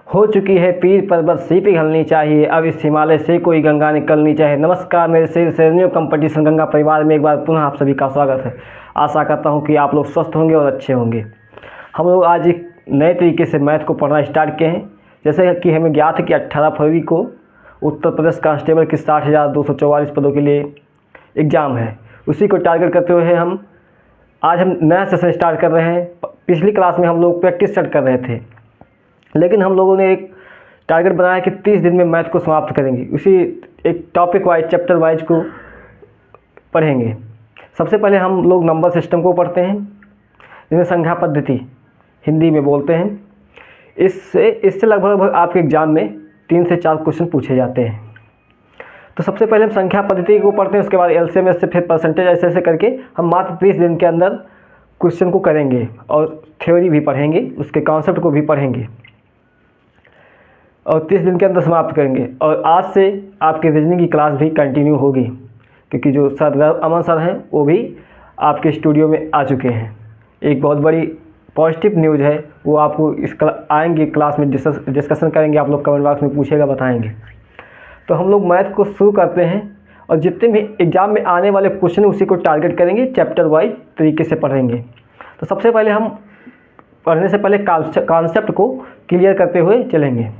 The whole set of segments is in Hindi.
हो चुकी है पीर पर्वत सी पिघलनी चाहिए, अब इस हिमालय से कोई गंगा निकलनी चाहिए। नमस्कार मेरे शेरनियों कंपटीशन गंगा परिवार में एक बार पुनः आप सभी का स्वागत है। आशा करता हूँ कि आप लोग स्वस्थ होंगे और अच्छे होंगे। हम लोग आज एक नए तरीके से मैथ को पढ़ना स्टार्ट किए हैं। जैसे कि हमें ज्ञात है कि 18 फरवरी को उत्तर प्रदेश कांस्टेबल की 60,244 पदों के लिए एग्ज़ाम है। उसी को टारगेट करते हुए आज हम नया सेशन स्टार्ट कर रहे हैं। पिछली क्लास में हम लोग प्रैक्टिस स्टार्ट कर रहे थे, लेकिन हम लोगों ने एक टारगेट बनाया कि 30 दिन में मैथ को समाप्त करेंगे। उसी एक टॉपिक वाइज चैप्टर वाइज को पढ़ेंगे। सबसे पहले हम लोग नंबर सिस्टम को पढ़ते हैं, जिन्हें संख्या पद्धति हिंदी में बोलते हैं। इससे लगभग आपके एग्ज़ाम में 3 से 4 क्वेश्चन पूछे जाते हैं। तो सबसे पहले हम संख्या पद्धति को पढ़ते हैं, उसके बाद एलसीएम से फिर परसेंटेज ऐसे ऐसे करके हम मात्र 30 दिन के अंदर क्वेश्चन को करेंगे और थ्योरी भी पढ़ेंगे, उसके कॉन्सेप्ट को भी पढ़ेंगे और 30 दिन के अंदर समाप्त करेंगे। और आज से आपकी रीजनिंग की क्लास भी कंटिन्यू होगी, क्योंकि जो सर अमन सर हैं वो भी आपके स्टूडियो में आ चुके हैं। एक बहुत बड़ी पॉजिटिव न्यूज़ है, वो आपको आएंगे क्लास में डिस्कशन करेंगे। आप लोग कमेंट बॉक्स में पूछेगा, बताएंगे। तो हम लोग मैथ को शुरू करते हैं और जितने भी एग्ज़ाम में आने वाले क्वेश्चन उसी को टारगेट करेंगे, चैप्टर वाइज तरीके से पढ़ेंगे। तो सबसे पहले हम पढ़ने से पहले कॉन्सेप्ट को क्लियर करते हुए चलेंगे।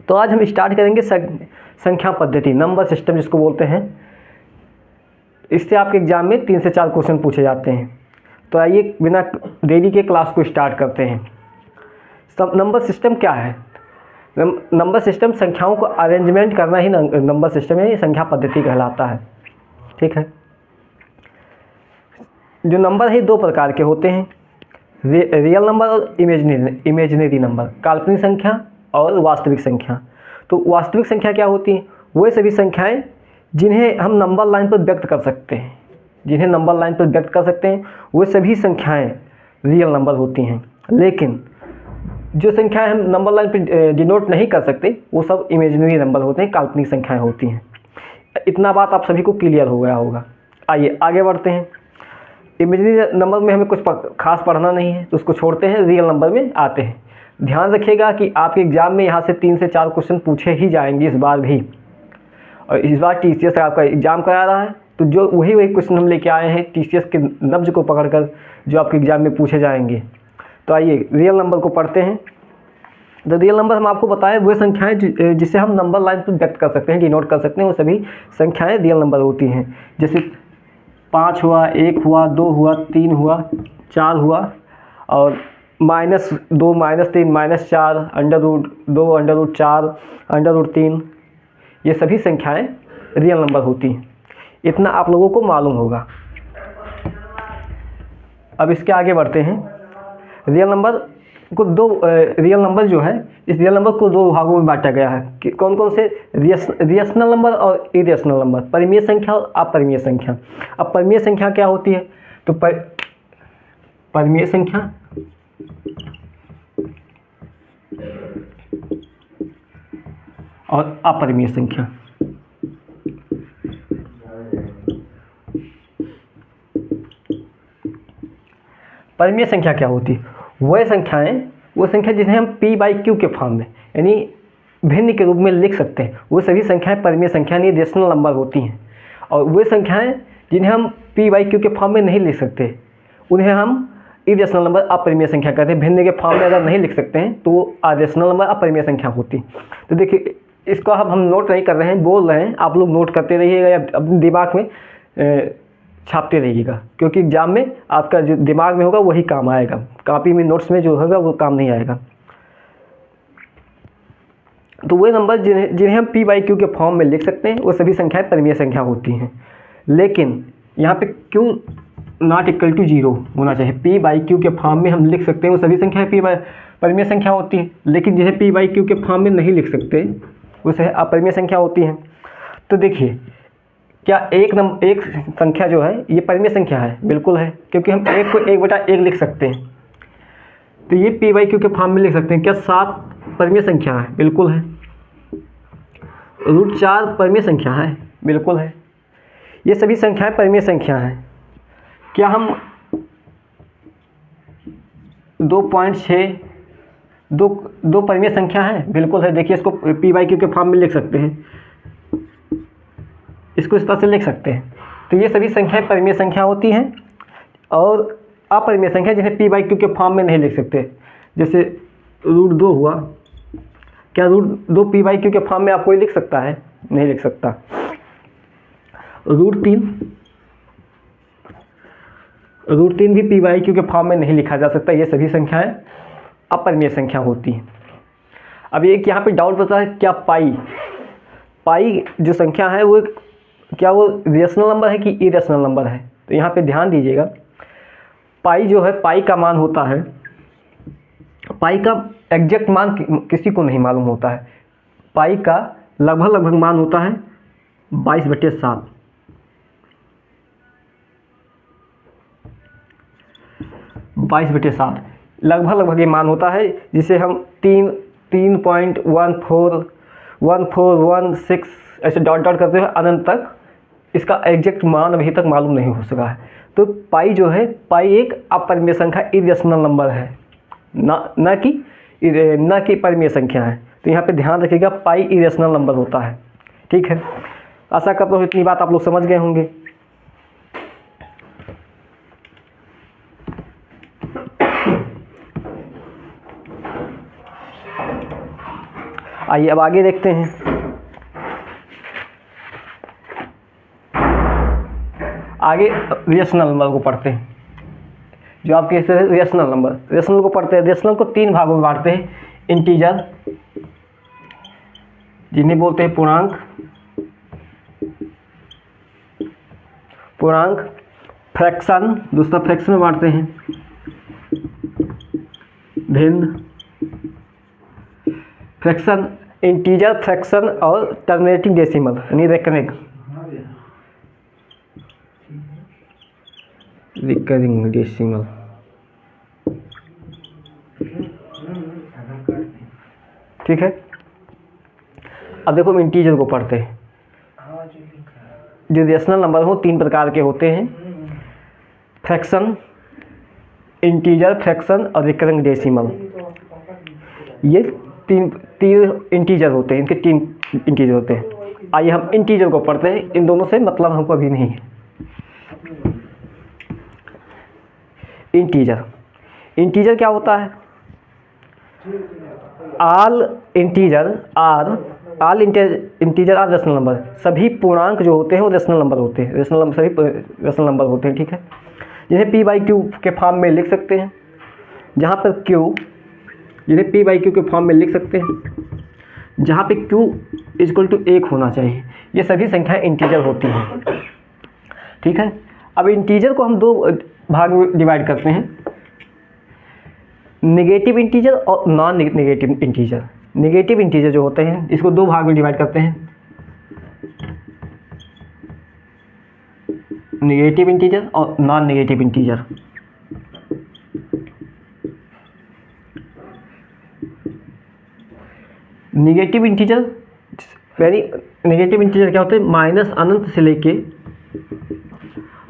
तो आज हम स्टार्ट करेंगे संख्या पद्धति, नंबर सिस्टम जिसको बोलते हैं। इससे आपके एग्ज़ाम में 3 से 4 क्वेश्चन पूछे जाते हैं। तो आइए बिना देरी के क्लास को स्टार्ट करते हैं। नंबर सिस्टम क्या है? नंबर सिस्टम संख्याओं को अरेंजमेंट करना ही नंबर सिस्टम है, ये संख्या पद्धति कहलाता है। ठीक है। जो नंबर है 2 प्रकार के होते हैं, रियल नंबर और इमेजिनरी नंबर, काल्पनिक संख्या और वास्तविक संख्या। तो वास्तविक संख्या क्या होती है? वो सभी संख्याएं जिन्हें हम नंबर लाइन पर व्यक्त कर सकते हैं, वो सभी संख्याएं रियल नंबर होती हैं। लेकिन जो संख्याएं हम नंबर लाइन पर डिनोट नहीं कर सकते, वो सब इमेजिनरी नंबर होते हैं, काल्पनिक संख्याएं होती हैं। इतना बात आप सभी को क्लियर हो गया होगा। आइए आगे बढ़ते हैं। इमेजिनरी नंबर में हमें कुछ खास पढ़ना नहीं है, तो उसको छोड़ते हैं, रियल नंबर में आते हैं। ध्यान रखिएगा कि आपके एग्ज़ाम में यहाँ से 3 से 4 क्वेश्चन पूछे ही जाएंगे इस बार भी। और इस बार टीसीएस आपका एग्ज़ाम करा रहा है, तो जो वही क्वेश्चन हम लेके आए हैं टीसीएस के नब्ज को पकड़कर, जो आपके एग्ज़ाम में पूछे जाएंगे। तो आइए रियल नंबर को पढ़ते हैं। तो रियल नंबर हम आपको बताएं वो संख्याएं जिसे हम नंबर लाइन पर व्यक्त कर सकते हैं, डिनोट कर सकते हैं, वो सभी संख्याएं रियल नंबर होती हैं। जैसे 5 हुआ, 1 हुआ, 2 हुआ, 3 हुआ, 4 हुआ और -2, -3, -4, √2, √4, √3, ये सभी संख्याएं रियल नंबर होती हैं। इतना आप लोगों को मालूम होगा। अब इसके आगे बढ़ते हैं। रियल नंबर जो है, इस रियल नंबर को 2 भागों में बांटा गया है कि कौन कौन से? रिएशनल नंबर और इरेशनल नंबर, परिमेय संख्या और अपरिमेय संख्या। अब परिमेय संख्या क्या होती है? तो परिमेय संख्या और अपरिमेय संख्या। परिमेय संख्या क्या होती है? वो संख्या जिन्हें हम p/q के फॉर्म में, यानी भिन्न के रूप में लिख सकते हैं, वो सभी संख्याएं परिमेय संख्या यानी रेशनल नंबर होती हैं। और वो संख्याएं जिन्हें हम p/q के फॉर्म में नहीं लिख सकते, उन्हें हम इरेशनल नंबर, अपरिमेय संख्या कहते हैं। भिन्न के फॉर्म में अगर नहीं लिख सकते हैं तो वो रेशनल नंबर, अपरिमेय संख्या होती है। तो देखिए, इसको हम नोट नहीं कर रहे हैं, बोल रहे हैं, आप लोग नोट करते रहिएगा या अपने दिमाग में छापते रहिएगा, क्योंकि एग्जाम में आपका जो दिमाग में होगा वही काम आएगा, कॉपी में नोट्स में जो होगा वो काम नहीं आएगा। तो वो नंबर जिन्हें हम p/q के फॉर्म में लिख सकते हैं, वो सभी संख्याएं परिमेय संख्या होती हैं। लेकिन यहाँ पे q ≠ 0 होना चाहिए। p/q के फॉर्म में हम लिख सकते हैं, वो सभी संख्याएं परिमेय संख्या होती हैं। लेकिन जिन्हें p/q के फॉर्म में नहीं लिख सकते, वो अपरिमेय संख्या होती हैं। तो देखिए, क्या एक संख्या जो है ये परिमेय संख्या है? बिल्कुल है, क्योंकि हम 1 को 1/1 लिख सकते हैं। तो ये p/q के फॉर्म में लिख सकते हैं। क्या 7 परिमेय संख्या है? बिल्कुल है। √4 परिमेय संख्या है? बिल्कुल है। ये सभी संख्याएं परिमेय संख्या हैं। क्या हम 2.6 दो दो परिमेय संख्या है, बिल्कुल है। देखिए इसको पी बाई क्यू के फॉर्म में लिख सकते हैं, इसको इस तरह से लिख सकते हैं। तो ये सभी संख्याएं परिमेय संख्या होती हैं और अपरिमेय संख्या जिन्हें पी बाई क्यू के फॉर्म में नहीं लिख सकते। जैसे √2 हुआ, क्या √2 पी बाई क्यू के फॉर्म में आप कोई लिख सकता है? नहीं लिख सकता। √3 भी पी बाई क्यू के फॉर्म में नहीं लिखा जा सकता। ये सभी संख्याएं अपरिमेय संख्या होती हैं। अब एक यहाँ पे डाउट बता है, क्या पाई जो संख्या है वो क्या वो रेशनल नंबर है कि इरेशनल नंबर है? तो यहाँ पे ध्यान दीजिएगा, पाई जो है, पाई का मान होता है, पाई का एग्जैक्ट मान किसी को नहीं मालूम होता है। पाई का लगभग मान होता है 22/7। 22/7 लगभग ये मान होता है, जिसे हम 3.1416 ऐसे डॉट करते हैं अनंत तक। इसका एग्जैक्ट मान अभी तक मालूम नहीं हो सका है। तो पाई जो है, पाई एक अपरिमेय संख्या, इरेशनल नंबर है, ना कि परिमेय संख्या है। तो यहाँ पे ध्यान रखिएगा, पाई इरेशनल नंबर होता है। ठीक है, आशा करता हूँ इतनी बात आप लोग समझ गए होंगे। आइए अब आगे देखते हैं। आगे रेशनल नंबर को पढ़ते हैं, जो आपके रेशनल नंबर, रेशनल को पढ़ते हैं। रेशनल को 3 भागों में बांटते हैं, इंटीजर जिन्हें बोलते हैं पूर्णांक, फ्रैक्शन, दूसरा फ्रैक्शन में बांटते हैं, भिन्न, फ्रैक्शन, इंटीजर, फ्रैक्शन और टर्मिनेटिंग डेसिमल यानी रिकरिंग डेसिमल। ठीक है, अब देखो हम इंटीजर को पढ़ते हैं। जो रेशनल नंबर हो 3 प्रकार के होते हैं, फ्रैक्शन, इंटीजर, फ्रैक्शन और रिकरिंग डेसिमल। ये तीन इंटीजर होते हैं, इनके 3 इंटीजर होते हैं। आइए हम इंटीजर को पढ़ते हैं, इन दोनों से मतलब हमको अभी नहीं है। इंटीजर क्या होता है? All integer are rational number. सभी पूर्णांक जो होते हैं वो रेशनल नंबर होते हैं, सभी रेशनल नंबर होते हैं। ठीक है, जिन्हें पी बाई क्यू के फॉर्म में लिख सकते हैं, जहाँ पर क्यू, जिन्हें पी बाई क्यू के फॉर्म में लिख सकते हैं, जहाँ पे q = 1 होना चाहिए। ये सभी संख्याएं इंटीजर होती हैं। ठीक है, अब इंटीजर को हम 2 भाग में डिवाइड करते हैं, नेगेटिव इंटीजर और non negative integer. Negative integer जो होते हैं इसको 2 भाग में डिवाइड करते हैं, नेगेटिव इंटीजर और non negative integer. Negative integer क्या होते हैं? माइनस अनंत से लेके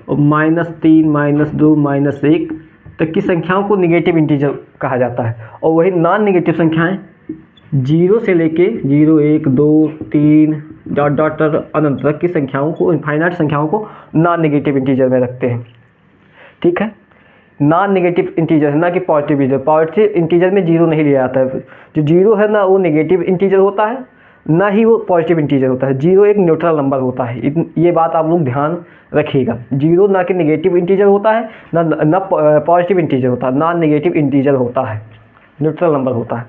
-3, -2, -1 तक की संख्याओं को नेगेटिव इंटीजर कहा जाता है। और वही नॉन नेगेटिव संख्याएं 0 से लेके 0, 1, 2, 3 डॉट अनंत तक की संख्याओं को, इनफाइनाइट संख्याओं को नॉन नेगेटिव इंटीजर में रखते हैं। ठीक है, नॉन नेगेटिव इंटीजर है, ना कि पॉजिटिव इंटीजर। पॉजिटिव इंटीजर में 0 नहीं लिया जाता है। जो 0 है ना, वो नेगेटिव इंटीजर होता है, ना ही वो पॉजिटिव इंटीजर होता है। 0 एक न्यूट्रल नंबर होता है, ये बात आप लोग ध्यान रखिएगा। 0 ना कि नेगेटिव इंटीजर होता है, ना पॉजिटिव इंटीजर होता है, नॉन नेगेटिव इंटीजर होता है, न्यूट्रल नंबर होता है।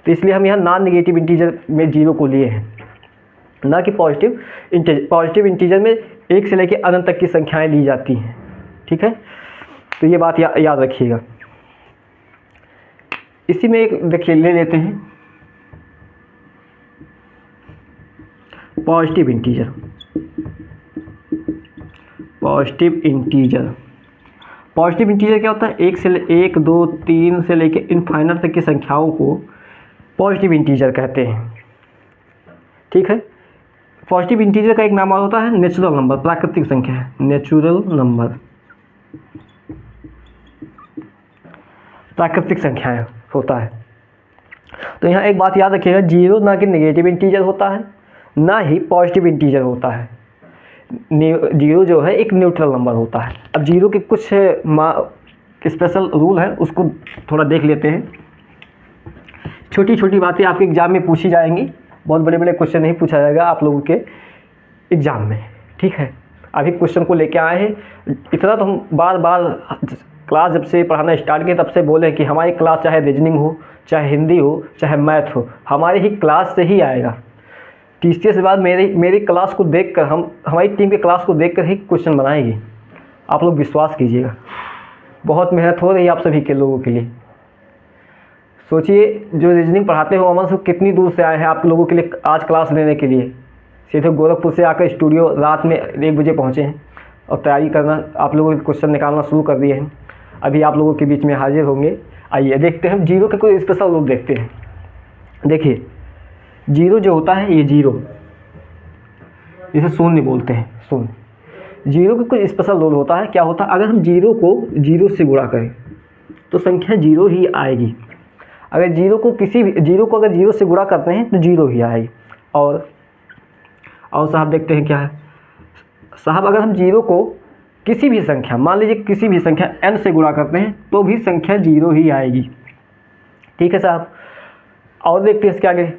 तो इसलिए हम यहाँ नॉन नेगेटिव इंटीजर में 0 को लिए हैं, ना कि पॉजिटिव इंटीजर। पॉजिटिव इंटीजर में 1 से लेकर अनंत तक की संख्याएँ ली जाती हैं। ठीक है, तो ये बात याद रखिएगा। इसी में एक देखिए ले लेते हैं पॉजिटिव इंटीजर। पॉजिटिव इंटीजर क्या होता है? 1, 2, 3 से लेकर इनफाइनाइट तक की संख्याओं को पॉजिटिव इंटीजर कहते हैं। ठीक है, पॉजिटिव इंटीजर का एक नाम और होता है नेचुरल नंबर, प्राकृतिक संख्या है, नेचुरल नंबर, प्राकृतिक संख्याएं होता है। तो यहाँ एक बात याद रखिएगा, जीरो ना कि नेगेटिव इंटीजर होता है ना ही पॉजिटिव इंटीजर होता है। जीरो जो है एक न्यूट्रल नंबर होता है। अब जीरो के कुछ स्पेशल रूल है, उसको थोड़ा देख लेते हैं। छोटी छोटी बातें आपके एग्ज़ाम में पूछी जाएंगी, बहुत बड़े बड़े क्वेश्चन नहीं पूछा जाएगा आप लोगों के एग्ज़ाम में, ठीक है। अभी क्वेश्चन को लेके आए हैं। इतना तो हम बार बार क्लास जब से पढ़ाना स्टार्ट किए तब से बोले कि हमारी क्लास चाहे रीजनिंग हो, चाहे हिंदी हो, चाहे मैथ हो, हमारी ही क्लास से ही आएगा। तीसरे से बाद मेरी क्लास को देखकर हमारी टीम के क्लास को देखकर ही क्वेश्चन बनाएगी। आप लोग विश्वास कीजिएगा, बहुत मेहनत हो रही है आप सभी के लोगों के लिए। सोचिए जो रीजनिंग पढ़ाते हो अमन से कितनी दूर से आए हैं आप लोगों के लिए आज क्लास लेने के लिए। सीधे गोरखपुर से आकर स्टूडियो रात में 1 बजे पहुँचे हैं और तैयारी करना, आप लोगों के क्वेश्चन निकालना शुरू कर दिए हैं। अभी आप लोगों के बीच में हाजिर होंगे। आइए देखते हैं जीरो के कोई स्पेशल रूल देखते हैं। देखिए जीरो जो होता है, ये जीरो जिसे शून्य बोलते हैं, शून्य। जीरो के कुछ स्पेशल रूल होता है। क्या होता है, अगर हम जीरो को जीरो से गुणा करें तो संख्या जीरो ही आएगी। अगर जीरो को अगर जीरो से गुणा करते हैं तो जीरो ही आएगी। और साहब देखते हैं क्या है साहब, अगर हम जीरो को किसी भी संख्या, मान लीजिए किसी भी संख्या n से गुणा करते हैं तो भी संख्या जीरो ही आएगी, ठीक है साहब। और देखते हैं इसके आगे,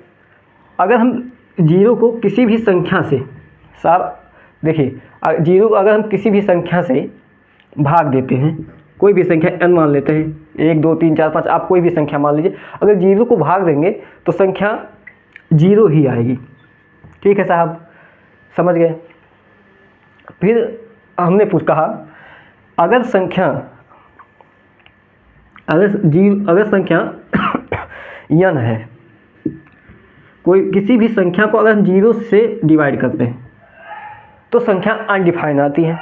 अगर हम जीरो को किसी भी संख्या से, साहब देखिए जीरो को अगर हम किसी भी संख्या से भाग देते हैं, कोई भी संख्या n मान लेते हैं, 1 2 3 4 5, आप कोई भी संख्या मान लीजिए, अगर जीरो को भाग देंगे तो संख्या जीरो ही आएगी, ठीक है साहब, समझ गए। फिर हमने कहा अगर संख्या n है, किसी भी संख्या को अगर हम जीरो से डिवाइड करते हैं तो संख्या अनडिफाइन आती है,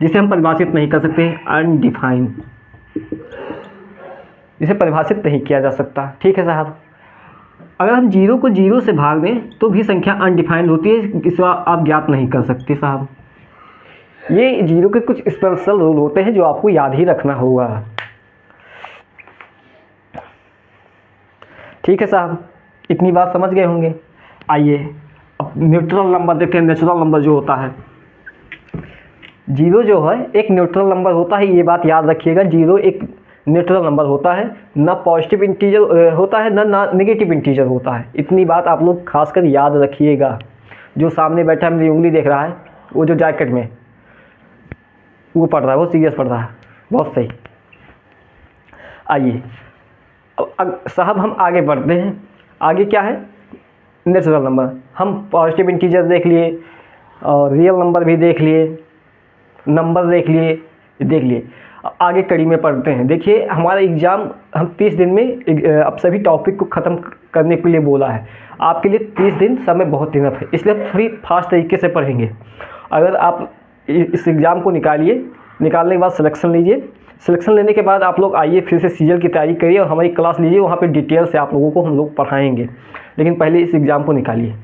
जिसे हम परिभाषित नहीं कर सकते, अनडिफाइन, जिसे परिभाषित नहीं किया जा सकता, ठीक है साहब। अगर हम जीरो को जीरो से भाग दें तो भी संख्या अनडिफाइंड होती है, इसे आप ज्ञात नहीं कर सकते साहब। ये जीरो के कुछ स्पेशल रूल होते हैं जो आपको याद ही रखना होगा, ठीक है साहब। इतनी बात समझ गए होंगे। आइए अब न्यूट्रल नंबर देखते हैं। नेचुरल नंबर जो होता है, जीरो जो है एक न्यूट्रल नंबर होता है, ये बात याद रखिएगा। जीरो एक न्यूट्रल नंबर होता है, ना पॉजिटिव इंटीजर होता है ना नेगेटिव इंटीजर होता है। इतनी बात आप लोग खासकर याद रखिएगा। जो सामने बैठा मेरी उंगली देख रहा है, वो जो जैकेट में वो पढ़ रहा है, वो सीरियस पढ़ रहा है, बहुत सही। आइए अब साहब हम आगे बढ़ते हैं। आगे क्या है, नेचुरल नंबर। हम पॉजिटिव इंटीजर देख लिए और रियल नंबर भी देख लिए, नंबर देख लिए। आगे कड़ी में पढ़ते हैं। देखिए हमारा एग्ज़ाम हम 30 दिन में अब सभी टॉपिक को ख़त्म करने के लिए बोला है। आपके लिए 30 दिन समय बहुत इनफ है, इसलिए थोड़ी फास्ट तरीके से पढ़ेंगे। अगर आप इस एग्ज़ाम को निकालने के बाद सिलेक्शन लीजिए। सिलेक्शन लेने के बाद आप लोग आइए फिर से सीजल की तैयारी करिए और हमारी क्लास लीजिए, वहाँ पे डिटेल से आप लोगों को हम लोग पढ़ाएंगे। लेकिन पहले इस एग्ज़ाम को निकालिए।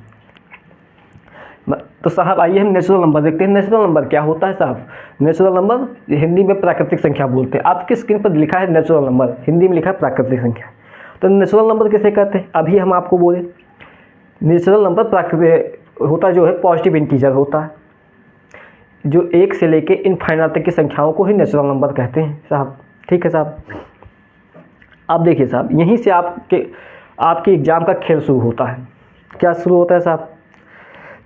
तो साहब आइए हम नेचुरल नंबर देखते हैं। नेचुरल नंबर क्या होता है साहब? नेचुरल नंबर हिंदी में प्राकृतिक संख्या बोलते हैं। आपकी स्क्रीन पर लिखा है नेचुरल नंबर, हिंदी में लिखा है प्राकृतिक संख्या। तो नेचुरल नंबर किसे कहते हैं? अभी हम आपको बोले नेचुरल नंबर प्राकृतिक होता जो है पॉजिटिव इंटीजर होता है, जो 1 से लेके इनफाइनाइट तक की संख्याओं को ही नेचुरल नंबर कहते हैं साहब। ठीक है साहब। आप देखिए साहब, यहीं से आपके एग्ज़ाम का खेल शुरू होता है। क्या शुरू होता है साहब?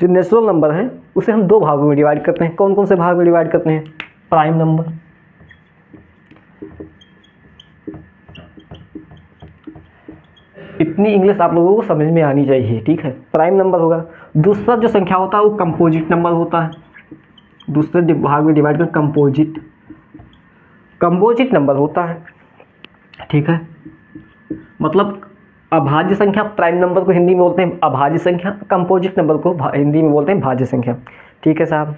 जो नेचुरल नंबर है उसे हम 2 भागों में डिवाइड करते हैं। कौन कौन से भाग में डिवाइड करते हैं? प्राइम नंबर, इतनी इंग्लिश आप लोगों को समझ में आनी चाहिए, ठीक है। प्राइम नंबर होगा। दूसरा जो संख्या होता है वो कंपोजिट नंबर होता है। दूसरे भाग में डिवाइड कर कंपोजिट नंबर होता है, ठीक है। मतलब अभाज्य संख्या प्राइम नंबर को हिंदी में बोलते हैं अभाज्य संख्या, कंपोजिट नंबर को हिंदी में बोलते हैं भाज्य संख्या, ठीक है साहब।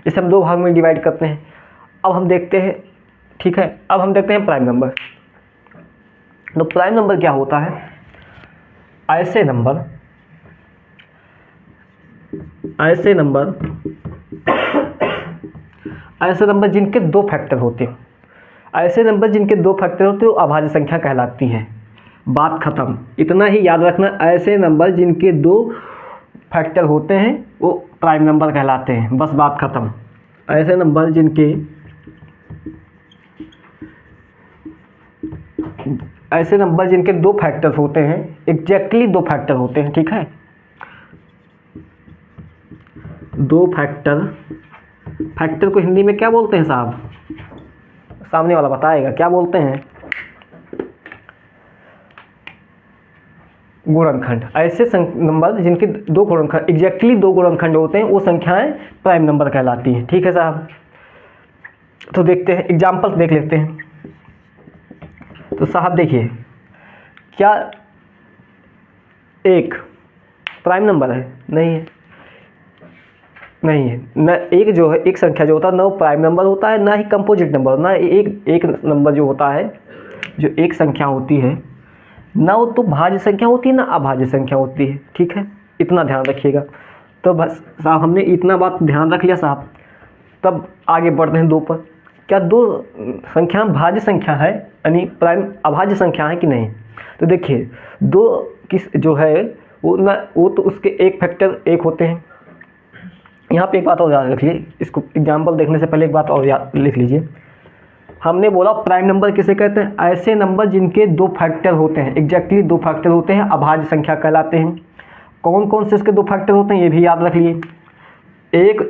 इसे हम 2 भाग में डिवाइड करते हैं। अब हम देखते हैं, ठीक है, अब हम देखते हैं प्राइम नंबर। तो प्राइम नंबर क्या होता है? ऐसे नंबर जिनके 2 फैक्टर होते हैं। ऐसे नंबर जिनके 2 फैक्टर होते हैं वो अभाज्य संख्या कहलाती हैं। बात खत्म। इतना ही याद रखना, ऐसे नंबर जिनके 2 फैक्टर होते हैं वो प्राइम नंबर कहलाते हैं, बस बात खत्म। ऐसे नंबर जिनके 2 फैक्टर होते हैं, एग्जैक्टली 2 फैक्टर होते हैं, ठीक है। 2 फैक्टर को हिंदी में क्या बोलते हैं साहब? सामने वाला बताएगा क्या बोलते हैं? गुणनखंड। ऐसे नंबर जिनके 2 गुणनखंड, एग्जैक्टली 2 गुणनखंड होते हैं, वो संख्याएं प्राइम नंबर कहलाती हैं, ठीक है साहब। तो देखते हैं, एग्जाम्पल देख लेते हैं। तो साहब देखिए, क्या 1 प्राइम नंबर है? नहीं है, नहीं है न। एक जो है, एक संख्या जो होता है ना, वो प्राइम नंबर होता है, ना ही कंपोजिट नंबर, ना एक नंबर जो होता है, जो एक संख्या होती है ना, वो तो भाज्य संख्या होती है ना अभाज्य संख्या होती है, ठीक है। इतना ध्यान रखिएगा। तो बस साहब, हमने इतना बात ध्यान रख लिया साहब। तब आगे बढ़ते हैं 2 पर। क्या 2 संख्या भाज्य संख्या है, यानी प्राइम अभाज्य संख्या है कि नहीं? तो देखिए, 2 किस जो है वो तो उसके एक फैक्टर 1 होते हैं। यहाँ पे एक बात और याद रखिए, इसको एग्जाम्पल देखने से पहले एक बात और याद लिख लीजिए। हमने बोला प्राइम नंबर किसे कहते हैं? ऐसे नंबर जिनके 2 फैक्टर होते हैं, एग्जैक्टली 2 फैक्टर होते हैं, अभाज्य संख्या कहलाते हैं। कौन कौन से इसके 2 फैक्टर होते हैं ये भी याद रख लिए। एक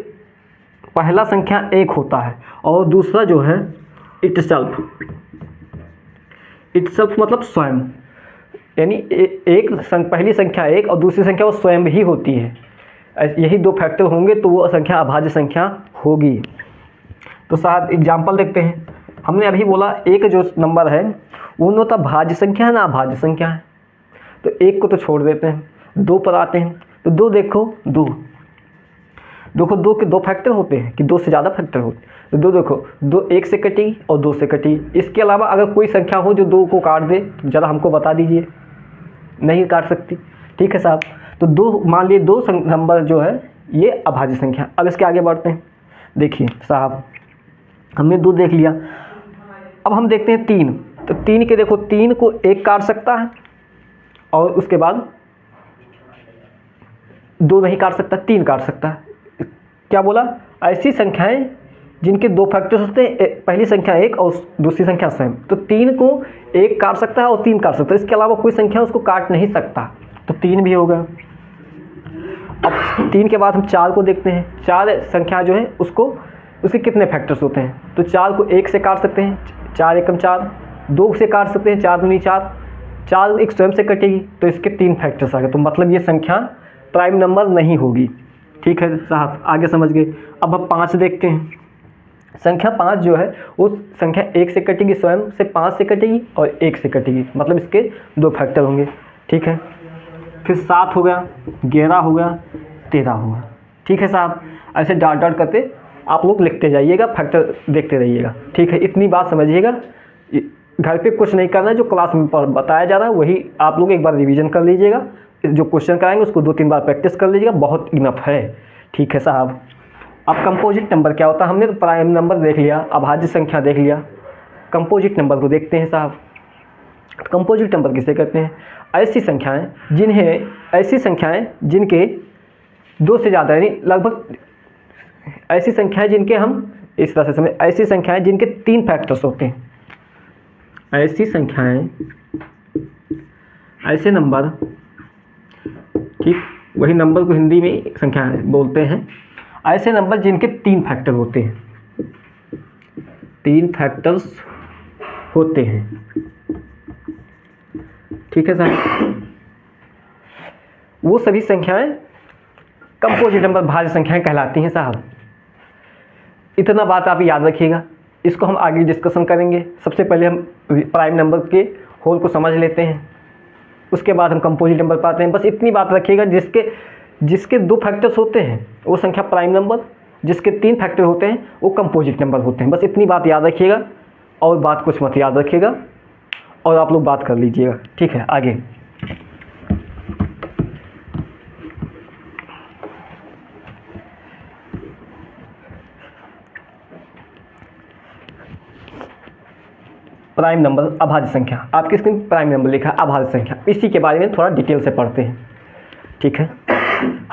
पहला संख्या 1 होता है, और दूसरा जो है इटसेल्फ मतलब स्वयं, यानी पहली संख्या 1 और दूसरी संख्या वो स्वयं ही होती है। यही 2 फैक्टर होंगे तो वो संख्या अभाज्य संख्या होगी। तो साहब एग्जाम्पल देखते हैं। हमने अभी बोला एक जो नंबर है वो न तो भाज्य संख्या है ना अभाज्य संख्या है, तो 1 को तो छोड़ देते हैं, 2 पर आते हैं। तो 2 देखो, 2 के 2 फैक्टर होते हैं कि 2 से ज़्यादा फैक्टर होते हैं? तो 2 देखो, 2 1 से कटी और 2 से कटी। इसके अलावा अगर कोई संख्या हो जो 2 को काट दे तो ज़रा हमको बता दीजिए। नहीं काट सकती, ठीक है साहब। तो 2 मान लिए 2 नंबर जो है ये अभाज्य संख्या। अब इसके आगे बढ़ते हैं। देखिए साहब, हमने 2 देख लिया, अब हम देखते हैं 3। तो 3 के देखो, 3 को 1 काट सकता है और उसके बाद 2 नहीं काट सकता, 3 काट सकता है। क्या बोला? ऐसी संख्याएं जिनके 2 फैक्टर्स होते हैं, पहली संख्या 1 और दूसरी संख्या स्वयं। तो 3 को 1 काट सकता है और 3 काट सकता है, इसके अलावा कोई संख्या उसको काट नहीं सकता। तो 3 भी हो गया। अब 3 के बाद हम 4 को देखते हैं। 4 संख्या जो है उसके कितने फैक्टर्स होते हैं? तो 4 को 1 से काट सकते हैं, 4 एकम 4, 2 से काट सकते हैं, 4 दूनी 4, 4 एक स्वयं से कटेगी, तो इसके 3 फैक्टर्स आ गए। तो मतलब ये संख्या प्राइम नंबर नहीं होगी, ठीक है साहब। आगे समझ गए। अब हम 5 देखते हैं। संख्या 5 जो है वो संख्या 1 से कटेगी, स्वयं से 5 से कटेगी और 1 से कटेगी, मतलब इसके 2 फैक्टर होंगे, ठीक है। फिर 7 हो गया, 11 हो गया, 13 हो गया, ठीक है साहब। ऐसे डाट डाट करते आप लोग लिखते जाइएगा, फैक्टर देखते रहिएगा, ठीक है। इतनी बात समझिएगा। घर पे कुछ नहीं करना है, जो क्लास में बताया जा रहा है वही आप लोग एक बार रिवीजन कर लीजिएगा। जो क्वेश्चन कराएंगे उसको 2-3 बार प्रैक्टिस कर लीजिएगा, बहुत इनफ है, ठीक है साहब। अब कंपोजिट नंबर क्या होता है? हमने तो प्राइम नंबर देख लिया, अभाज्य संख्या देख लिया, कंपोजिट नंबर को देखते हैं साहब। कंपोजिट नंबर किसे कहते हैं? ऐसी संख्याएं जिनके 2 से ज़्यादा, यानी लगभग ऐसी संख्याएं जिनके हम इस तरह से समझ, ऐसी संख्याएं जिनके 3 फैक्टर्स होते हैं। ऐसी संख्याएं, ऐसे नंबर, ठीक, वही नंबर को हिंदी में संख्या बोलते हैं। ऐसे नंबर जिनके 3 फैक्टर होते हैं, 3 फैक्टर्स होते हैं, ठीक है साहब। वो सभी संख्याएं कंपोजिट नंबर, भाज्य संख्याएं कहलाती हैं साहब। इतना बात आप याद रखिएगा, इसको हम आगे डिस्कशन करेंगे। सबसे पहले हम प्राइम नंबर के होल को समझ लेते हैं, उसके बाद हम कंपोजिट नंबर पाते हैं। बस इतनी बात रखिएगा, जिसके 2 फैक्टर्स होते हैं वो संख्या प्राइम नंबर, जिसके 3 फैक्टर होते हैं वो कंपोजिट नंबर होते हैं। बस इतनी बात याद रखिएगा, और बात कुछ मत याद रखिएगा, और आप लोग बात कर लीजिएगा, ठीक है। आगे प्राइम नंबर अभाज्य संख्या, आपकी स्क्रीन पर प्राइम नंबर लिखा है अभाज्य संख्या, इसी के बारे में थोड़ा डिटेल से पढ़ते हैं। ठीक है,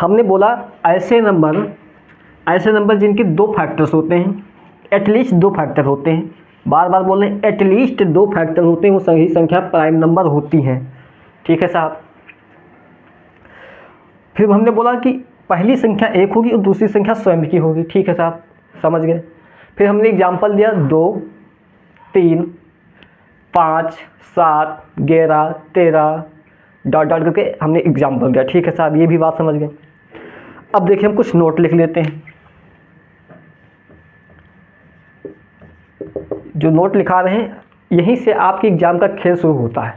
हमने बोला ऐसे नंबर जिनके 2 फैक्टर्स होते हैं, एटलीस्ट 2 फैक्टर होते हैं, बार बार बोल रहे हैं एटलीस्ट 2 फैक्टर होते हैं, वो सही संख्या प्राइम नंबर होती हैं। ठीक है साहब। फिर हमने बोला कि पहली संख्या 1 होगी और दूसरी संख्या स्वयं की होगी। ठीक है साहब, समझ गए। फिर हमने एग्जाम्पल दिया 2, 3, 5, 7, 11, 13 डॉट डॉट करके हमने एग्जाम्पल दिया। ठीक है साहब, ये भी बात समझ गए। अब देखिए हम कुछ नोट लिख लेते हैं। जो नोट लिखा रहे हैं यहीं से आपके एग्ज़ाम का खेल शुरू होता है।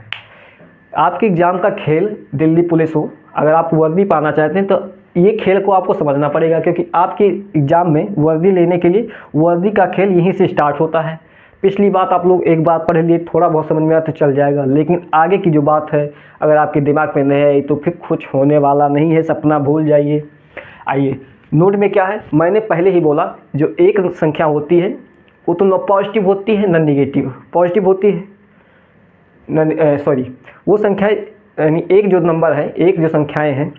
आपके एग्ज़ाम का खेल दिल्ली पुलिस हो, अगर आप वर्दी पाना चाहते हैं तो ये खेल को आपको समझना पड़ेगा, क्योंकि आपके एग्ज़ाम में वर्दी लेने के लिए वर्दी का खेल यहीं से स्टार्ट होता है। पिछली बात आप लोग एक बार पढ़ लिए, थोड़ा बहुत समझ में आया तो चल जाएगा, लेकिन आगे की जो बात है अगर आपके दिमाग में नहीं आई तो फिर कुछ होने वाला नहीं है, सपना भूल जाइए। आइए नोट में क्या है, मैंने पहले ही बोला जो एक संख्या होती है वो तो न पॉजिटिव होती है न निगेटिव। पॉजिटिव होती है वो संख्या यानी एक जो नंबर है, एक जो संख्याएं हैं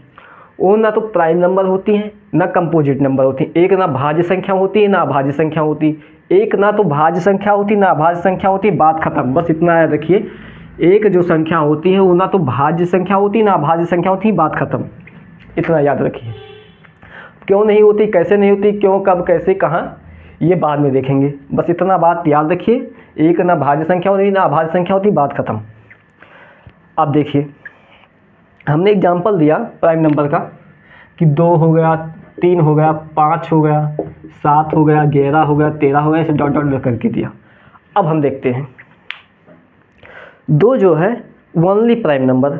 वो ना तो प्राइम नंबर होती हैं ना कंपोजिट नंबर होती हैं। एक ना भाज्य संख्या होती है ना अभाज्य संख्या होती, एक ना तो भाज्य संख्या होती ना अभाज्य संख्या होती। बात खत्म, बस इतना याद रखिए। एक जो संख्या होती है वो ना तो भाज्य संख्या होती ना अभाज्य संख्या होती, बात खत्म। इतना याद रखिए। क्यों नहीं होती, कैसे नहीं होती, क्यों, कब, कैसे, कहाँ, ये बाद में देखेंगे। बस इतना बात याद रखिए, एक ना भाज्य संख्या होती ना अभाज्य संख्या होती, बात खत्म। अब देखिए हमने एग्जाम्पल दिया प्राइम नंबर का कि 2 हो गया, 3 हो गया, 5 हो गया, 7 हो गया, 11 हो गया, 13 हो गया, ऐसे डॉट डॉट करके दिया। अब हम देखते हैं 2 जो है ओनली प्राइम नंबर,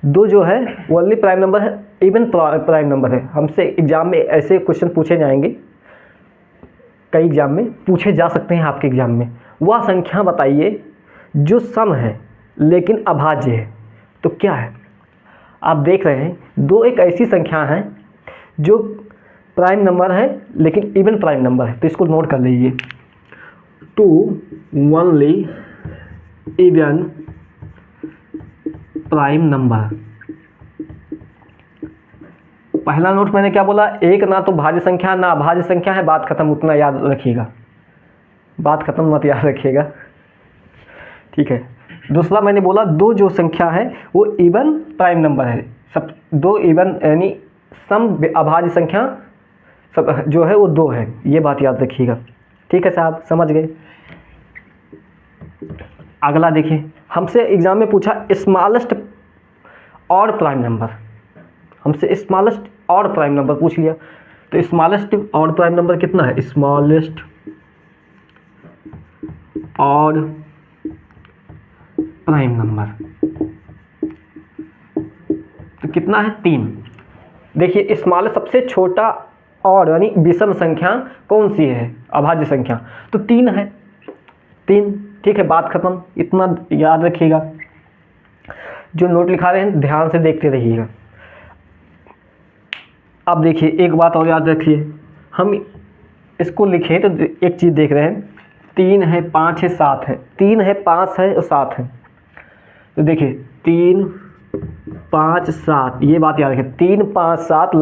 2 जो है ओनली प्राइम नंबर है, इवन प्राइम नंबर है। हमसे एग्जाम में ऐसे क्वेश्चन पूछे जाएंगे, कई एग्जाम में पूछे जा सकते हैं आपके एग्जाम में। वह संख्या बताइए जो सम है लेकिन अभाज्य है, तो क्या है? आप देख रहे हैं 2 एक ऐसी संख्या है जो प्राइम नंबर है लेकिन इवन प्राइम नंबर है, तो इसको नोट कर लीजिए। 2 ओनली इवन प्राइम नंबर। पहला नोट मैंने क्या बोला, एक ना तो भाज्य संख्या ना अभाज्य संख्या है, बात खत्म। उतना याद रखिएगा, बात खत्म मत याद रखिएगा। ठीक है। दूसरा मैंने बोला 2 जो संख्या है वो इवन प्राइम नंबर है, सब 2 इवन यानी सम अभाज्य संख्या सब जो है वो 2 है, ये बात याद रखिएगा। ठीक है साहब, समझ गए। अगला देखिए, हमसे एग्जाम में पूछा स्मॉलेस्ट और प्राइम नंबर, हमसे स्मॉलेस्ट और प्राइम नंबर पूछ लिया। तो स्मॉलेस्ट और प्राइम नंबर कितना है? स्मॉलेस्ट और प्राइम नंबर तो कितना है? 3। देखिए स्मॉलेस्ट सबसे छोटा और यानी विषम संख्या कौन सी है? अभाज्य संख्या, तो 3 है, 3। ठीक है, बात खत्म। इतना याद रखिएगा। जो नोट लिखा रहे हैं ध्यान से देखते रहिएगा। अब देखिए एक बात और याद रखिए, हम इसको लिखें तो एक चीज़ देख रहे हैं, 3 है, 5 है, 7 है, 3 है, 5 है और 7 है। तो देखिए 3, 5, 7, ये बात याद रखें। 3, 5, 7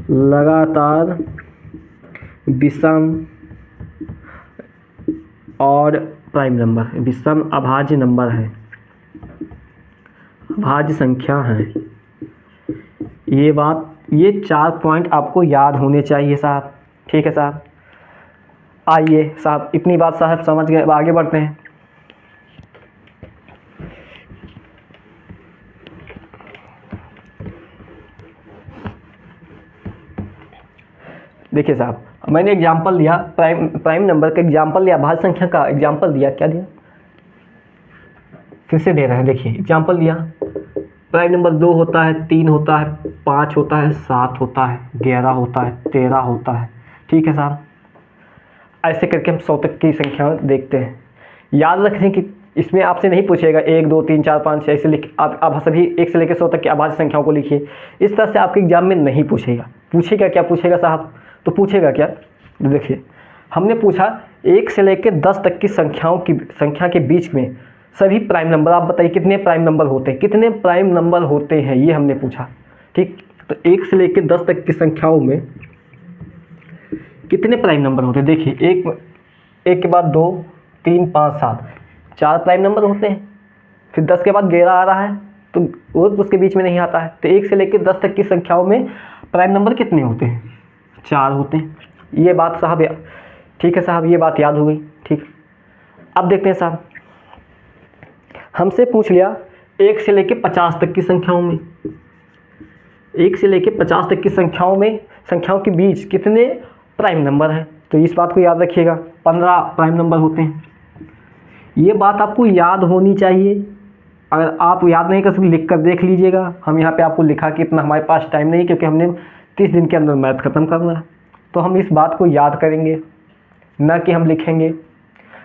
लगातार विषम और प्राइम नंबर, विषम अभाज्य नंबर है, अभाज्य संख्या है। ये बात, ये 4 पॉइंट आपको याद होने चाहिए साहब। ठीक है साहब। आइए साहब, इतनी बात साहब समझ गए, अब आगे बढ़ते हैं। देखिए साहब, मैंने एग्जाम्पल दिया प्राइम नंबर का एग्जाम्पल दिया, भाज्य संख्या का एग्जाम्पल दिया। क्या दिया? फिर से दे रहे हैं। देखिए एग्जाम्पल दिया, प्राइम नंबर 2 होता है, 3 होता है, 5 होता है, 7 होता है, 11 होता है, 13 होता है। ठीक है साहब। ऐसे करके हम 100 तक की संख्या देखते हैं। याद रखें कि इसमें आपसे नहीं पूछेगा 1, 2, 3, 4, 5 ऐसे लिख, आप सभी 1 से लेकर 100 तक की अभाज्य संख्याओं को लिखिए। इस तरह से आपके एग्जाम में नहीं पूछेगा। पूछेगा क्या पूछेगा साहब? तो पूछेगा क्या, देखिए हमने पूछा 1 से लेकर 10 तक की संख्या के बीच में सभी प्राइम नंबर, आप बताइए कितने प्राइम नंबर होते हैं, कितने प्राइम नंबर होते हैं, ये हमने पूछा। ठीक, तो 1 से लेकर 10 तक की संख्याओं में कितने प्राइम नंबर होते हैं? देखिए, एक के बाद 2, 3, 5, 7, 4 प्राइम नंबर होते हैं। फिर 10 के बाद 11 आ रहा है तो वो उसके बीच में नहीं आता है। तो 1 से लेकर 10 तक की संख्याओं में प्राइम नंबर कितने होते हैं? 4 होते हैं। ये बात साहब, ठीक है साहब, ये बात याद हो गई। ठीक, अब देखते हैं साहब, हमसे पूछ लिया 1 से लेकर 50 तक की संख्याओं में, 1 से लेकर 50 तक की संख्याओं के बीच कितने प्राइम नंबर हैं? तो इस बात को याद रखिएगा, 15 प्राइम नंबर होते हैं। ये बात आपको याद होनी चाहिए। अगर आप याद नहीं कर सकते, लिख कर देख लीजिएगा। हम यहाँ पे आपको लिखा कि इतना हमारे पास टाइम नहीं, क्योंकि हमने 30 दिन के अंदर मैथ ख़त्म करना है। तो हम इस बात को याद करेंगे, ना कि हम लिखेंगे।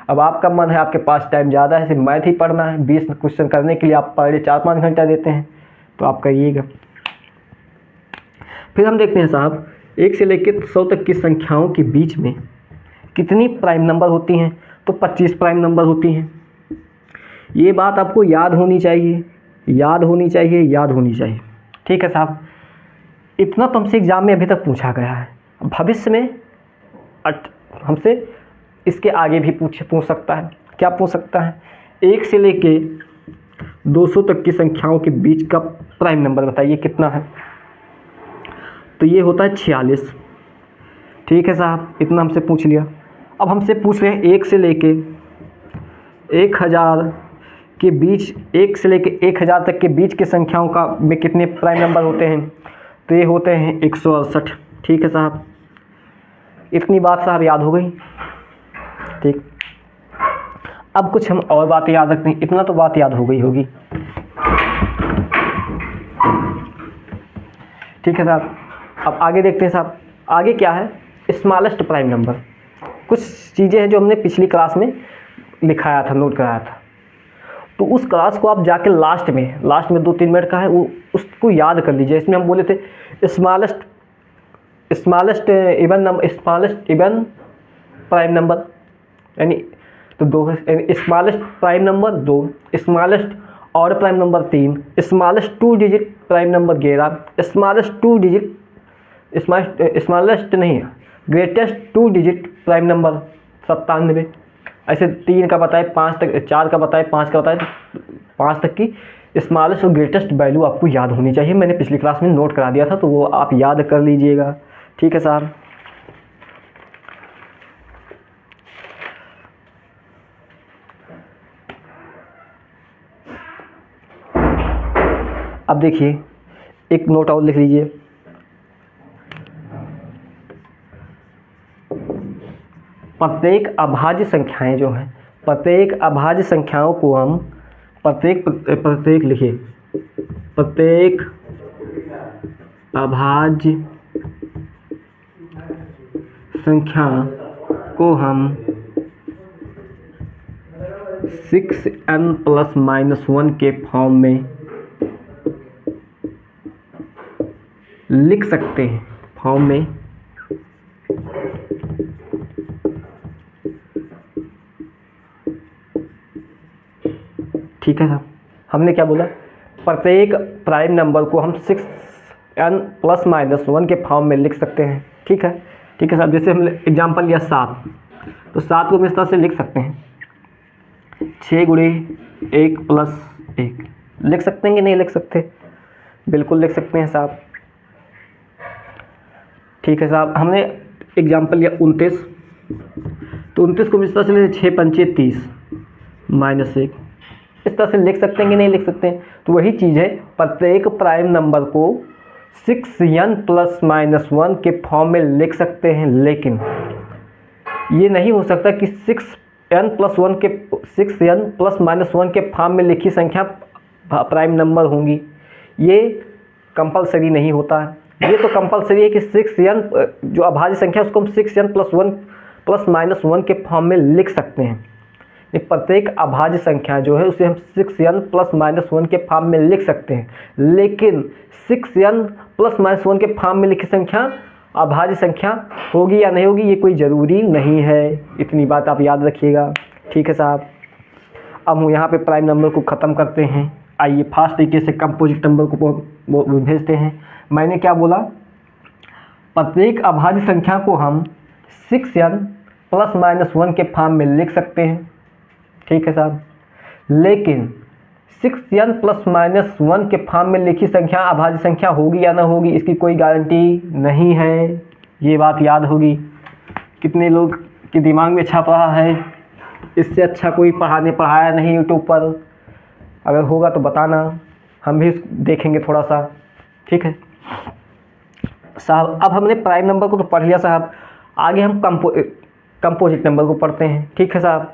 अब आपका मन है, आपके पास टाइम ज़्यादा है, सिर्फ मैथ ही पढ़ना है, 20 क्वेश्चन करने के लिए आप पर डे 4-5 घंटा देते हैं, तो आप करिएगा। फिर हम देखते हैं साहब, 1 से लेकर 100 तक की संख्याओं के बीच में कितनी प्राइम नंबर होती हैं? तो 25 प्राइम नंबर होती हैं। ये बात आपको याद होनी चाहिए, याद होनी चाहिए, याद होनी चाहिए। ठीक है साहब, इतना तो हमसे एग्ज़ाम में अभी तक पूछा गया है। भविष्य में हमसे इसके आगे भी पूछ सकता है। क्या पूछ सकता है? 1 से लेके 200 तक की संख्याओं के बीच का प्राइम नंबर बताइए कितना है? तो ये होता है 46। ठीक है साहब, इतना हमसे पूछ लिया। अब हमसे पूछ रहे हैं 1 से लेके 1000 के बीच, 1 से लेके 1000 तक के बीच के संख्याओं का में कितने प्राइम नंबर होते हैं? तो ये होते हैं 168। ठीक है साहब, इतनी बात साहब याद हो गई। ठीक, अब कुछ हम और बातें याद रखते हैं। इतना तो बात याद हो गई होगी। ठीक है साहब, अब आगे देखते हैं साहब, आगे क्या है? Smallest prime number. कुछ चीज़ें हैं जो हमने पिछली क्लास में लिखाया था, नोट कराया था। तो उस क्लास को आप जाके लास्ट में 2-3 मिनट का है, वो उसको याद कर लीजिए। इसमें हम बोले थे स्मॉलेस्ट इवन प्राइम नंबर, यानी तो 2 smallest prime number 2, smallest odd prime number 3, smallest 2 digit prime number 11, smallest नहीं, ग्रेटेस्ट 2 डिजिट प्राइम नंबर 97। ऐसे 3 का बताए, 5 तक, 4 का बताए, 5 का बताए, 5 तक की स्मॉलेस्ट और ग्रेटेस्ट वैल्यू आपको याद होनी चाहिए। मैंने पिछली क्लास में नोट करा दिया था, तो वो आप याद कर लीजिएगा। ठीक है साहब, अब देखिए, एक नोट और लिख लीजिए। प्रत्येक अभाज्य संख्याएं जो हैं, प्रत्येक अभाज्य संख्याओं को हम प्रत्येक लिखिए, प्रत्येक अभाज्य संख्या को हम 6n+-1 के फॉर्म में लिख सकते हैं। फॉर्म में ठीक है साहब, हमने क्या बोला? प्रत्येक प्राइम नंबर को हम 6n+-1 के फॉर्म में लिख सकते हैं। ठीक है, ठीक है साहब। जैसे हमने एग्जांपल लिया 7, तो 7 को हम इस तरह से लिख सकते हैं, 6 × 1 + 1 लिख सकते हैं कि नहीं लिख सकते? बिल्कुल लिख सकते हैं साहब। ठीक है साहब, हमने एग्जांपल लिया 29, तो 29 को इस तरह से ले 6 × 5 = 30 -1, इस तरह से लिख सकते हैं कि नहीं लिख सकते हैं? तो वही चीज़ है, प्रत्येक प्राइम नंबर को 6n+-1 के फॉर्म में लिख सकते हैं, लेकिन ये नहीं हो सकता कि 6n+-1 के फॉर्म में लिखी संख्या प्राइम नंबर होंगी। ये कंपलसरी नहीं होता है। ये तो कंपलसरी है कि 6n जो अभाज्य संख्या उसको हम 6n+-1 के फॉर्म में लिख सकते हैं। प्रत्येक अभाज्य संख्या जो है उसे हम 6n+-1 के फॉर्म में लिख सकते हैं, लेकिन 6n+-1 के फॉर्म में लिखी संख्या अभाज्य संख्या होगी या नहीं होगी ये कोई ज़रूरी नहीं है, इतनी बात आप याद रखिएगा। ठीक है साहब, अब हम यहाँ पे प्राइम नंबर को ख़त्म करते हैं। आइए फास्ट तरीके से कंपोजिट नंबर को भेजते हैं। मैंने क्या बोला, प्रत्येक अभाज्य संख्या को हम 6n ± 1 के फॉर्म में लिख सकते हैं। ठीक है साहब, लेकिन 6n ± 1 के फॉर्म में लिखी संख्या अभाज्य संख्या होगी या ना होगी इसकी कोई गारंटी नहीं है, ये बात याद होगी। कितने लोग के दिमाग में छप रहा है, इससे अच्छा कोई पढ़ाया नहीं यूट्यूब पर, अगर होगा तो बताना, हम भी देखेंगे थोड़ा सा। ठीक है साहब, अब हमने प्राइम नंबर को तो पढ़ लिया साहब, आगे हम कंपोजिट नंबर को पढ़ते हैं। ठीक है साहब,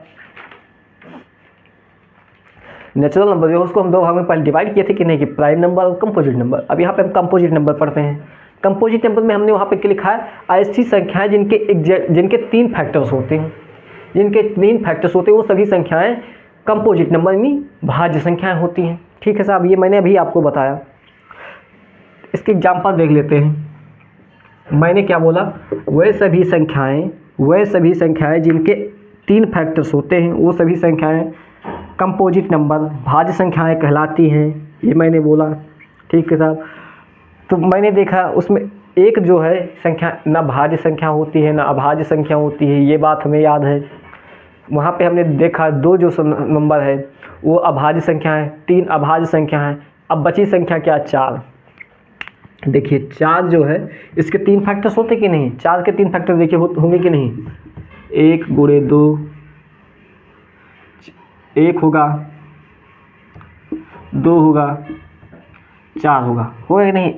नेचुरल नंबर जो है उसको हम दो भाग में पहले डिवाइड किए थे कि नहीं, कि प्राइम नंबर और कंपोजिट नंबर। अब यहाँ पे हम कंपोजिट नंबर पढ़ते हैं। कंपोजिट नंबर में हमने वहाँ पे क्या लिखा है, ऐसी संख्याएं जिनके 3 फैक्टर्स होते हैं, जिनके 3 फैक्टर्स होते हैं वो सभी संख्याएं कंपोजिट नंबर यानी भाज्य संख्याएं होती हैं। ठीक है साहब, ये मैंने अभी आपको बताया। इसके एग्जाम्पल देख लेते हैं। मैंने क्या बोला, वह सभी संख्याएं जिनके 3 फैक्टर्स होते हैं वो सभी संख्याएं कंपोजिट नंबर भाज्य संख्याएं कहलाती हैं, ये मैंने बोला। ठीक है साहब, तो मैंने देखा उसमें एक जो है संख्या ना भाज्य संख्या होती है ना अभाज्य संख्या होती है, ये बात हमें याद है। वहाँ पे हमने देखा 2 जो नंबर है वो अभाज्य संख्या है, 3 अभाज्य संख्या है। अब बची संख्या क्या, 4। देखिए 4 जो है इसके 3 फैक्टर्स होते कि नहीं, 4 के 3 फैक्टर देखिए होंगे कि नहीं, 1 × 2 1 होगा, 2 होगा, 4 होगा कि नहीं।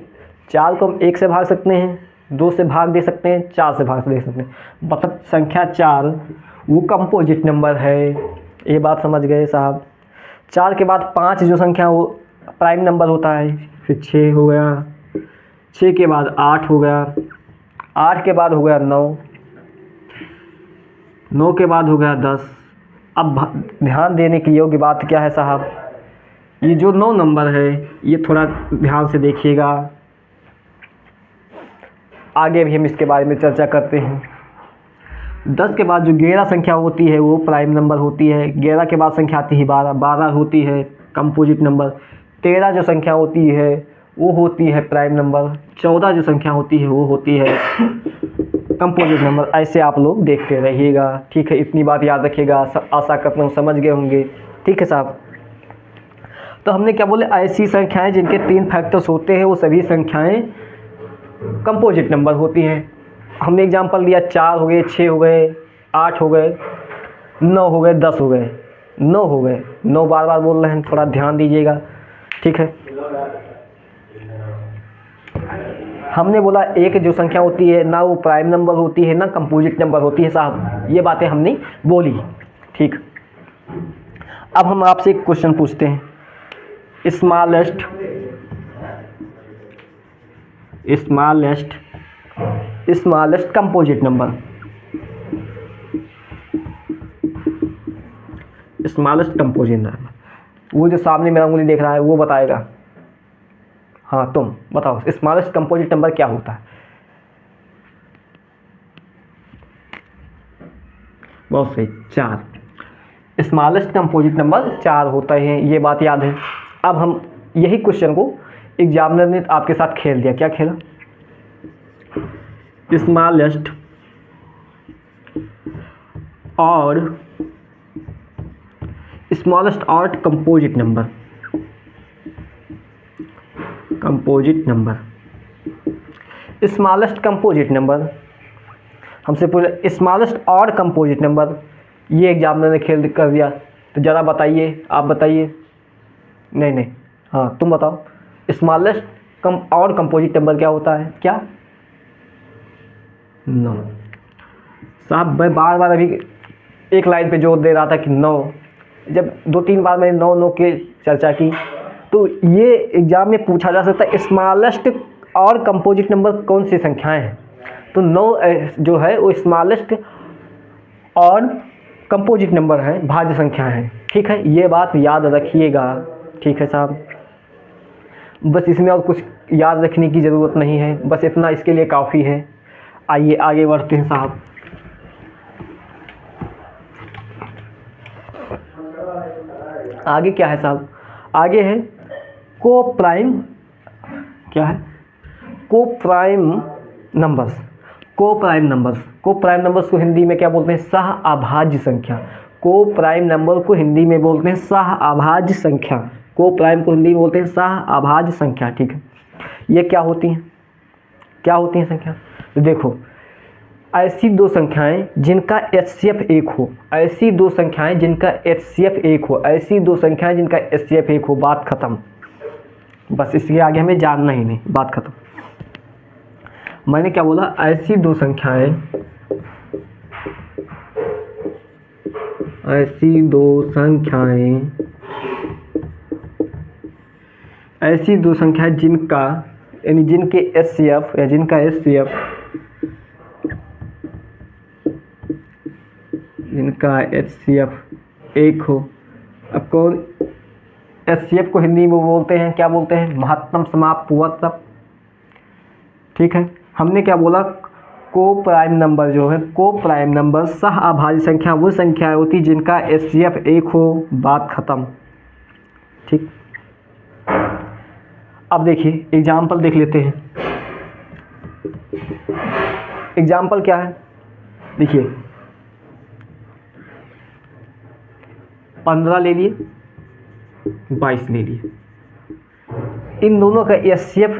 4 को हम 1 से भाग सकते हैं, 2 से भाग दे सकते हैं, 4 से भाग दे सकते हैं, मतलब संख्या 4 वो कंपोजिट नंबर है, ये बात समझ गए साहब। 4 के बाद 5 जो संख्या वो प्राइम नंबर होता है, फिर 6 हो गया, 6 के बाद 8 हो गया, 8 के बाद हो गया 9, 9 के बाद हो गया 10। अब ध्यान देने की योग्य बात क्या है साहब, ये जो 9 नंबर है ये थोड़ा ध्यान से देखिएगा, आगे भी हम इसके बारे में चर्चा करते हैं। 10 के बाद जो 11 संख्या होती है वो प्राइम नंबर होती है, 11 के बाद संख्या आती है 12, 12 होती है कंपोजिट नंबर, 13 जो संख्या होती है वो होती है प्राइम नंबर, 14 जो संख्या होती है वो होती है कंपोजिट नंबर। ऐसे आप लोग देखते रहिएगा। ठीक है, इतनी बात याद रखिएगा, आशा करता हूँ समझ गए होंगे। ठीक है साहब, तो हमने क्या बोले, ऐसी संख्याएं जिनके 3 फैक्टर्स होते हैं वो सभी संख्याएं कंपोजिट नंबर होती हैं। हमने एग्जांपल दिया 4 हो गए, 6 हो गए, 8 हो गए, 9 हो गए, 10 हो गए, 9 हो गए, 9 बार बार बोल रहे हैं, थोड़ा ध्यान दीजिएगा। ठीक है, हमने बोला एक जो संख्या होती है ना वो प्राइम नंबर होती है ना कंपोजिट नंबर होती है साहब, ये बातें हमने बोली। ठीक, अब हम आपसे एक क्वेश्चन पूछते हैं, smallest composite number, smallest composite number, वो जो सामने मेरा उंगली देख रहा है वो बताएगा। हाँ तुम बताओ स्मॉलेस्ट कंपोजिट नंबर क्या होता है। बहुत सही, 4। स्मॉलेस्ट कंपोजिट नंबर 4 होता है, ये बात याद है। अब हम यही क्वेश्चन को एग्जामिनर ने आपके साथ खेल दिया। क्या खेला, स्मॉलेस्ट और composite number, smallest composite number हमसे पूछा, स्मॉलेस्ट और कंपोजिट नंबर, ये एग्जामिनर ने खेल कर दिया। तो ज़रा बताइए, आप बताइए। नहीं, हाँ तुम बताओ, स्मॉलेस्ट और कंपोजिट नंबर क्या होता है। क्या, 9 साहब, मैं बार बार अभी एक लाइन पे जोर दे रहा था कि 9, जब 2-3 बार मैंने 9 की चर्चा की तो ये एग्जाम में पूछा जा सकता है स्मॉलेस्ट और कंपोजिट नंबर कौन सी संख्याएं हैं। तो 9 जो है वो स्मॉलेस्ट और कंपोजिट नंबर है, भाज्य संख्या है। ठीक है, ये बात याद रखिएगा। ठीक है साहब, बस इसमें और कुछ याद रखने की ज़रूरत नहीं है, बस इतना इसके लिए काफ़ी है। आइए आगे बढ़ते हैं साहब। आगे क्या है साहब? आगे है को प्राइम, क्या है? को प्राइम नंबर्स। को प्राइम नंबर्स, को प्राइम नंबर्स को हिंदी में क्या बोलते हैं? सह अभाज्य संख्या। को प्राइम नंबर को हिंदी में बोलते हैं सह अभाज्य संख्या। को प्राइम को हिंदी में बोलते हैं सह अभाज्य संख्या। ठीक है, ये क्या होती हैं? क्या होती हैं संख्या? तो देखो, ऐसी दो संख्याएं जिनका HCF 1 हो, ऐसी दो संख्याएं जिनका HCF 1 हो, ऐसी दो संख्याएं जिनका HCF 1 हो, बात खत्म। बस इसके आगे हमें जानना ही नहीं, बात खत्म। मैंने क्या बोला? ऐसी दो संख्याएं, ऐसी दो संख्याएं, ऐसी दो संख्याएं जिनका, यानी जिनके HCF या जिनका HCF, जिनका HCF 1 हो। अब कौन HCF को हिंदी में बोलते हैं, क्या बोलते हैं? महत्तम समापवर्तक। ठीक है, हमने क्या बोला? को प्राइम नंबर जो है, को प्राइम नंबर सह अभाज्य संख्या वो संख्या होती जिनका HCF 1 हो, बात खत्म। ठीक, अब देखिए एग्जाम्पल देख लेते हैं। एग्जाम्पल क्या है? देखिए 15 ले लिए, 22 ले लिए, इन दोनों का HCF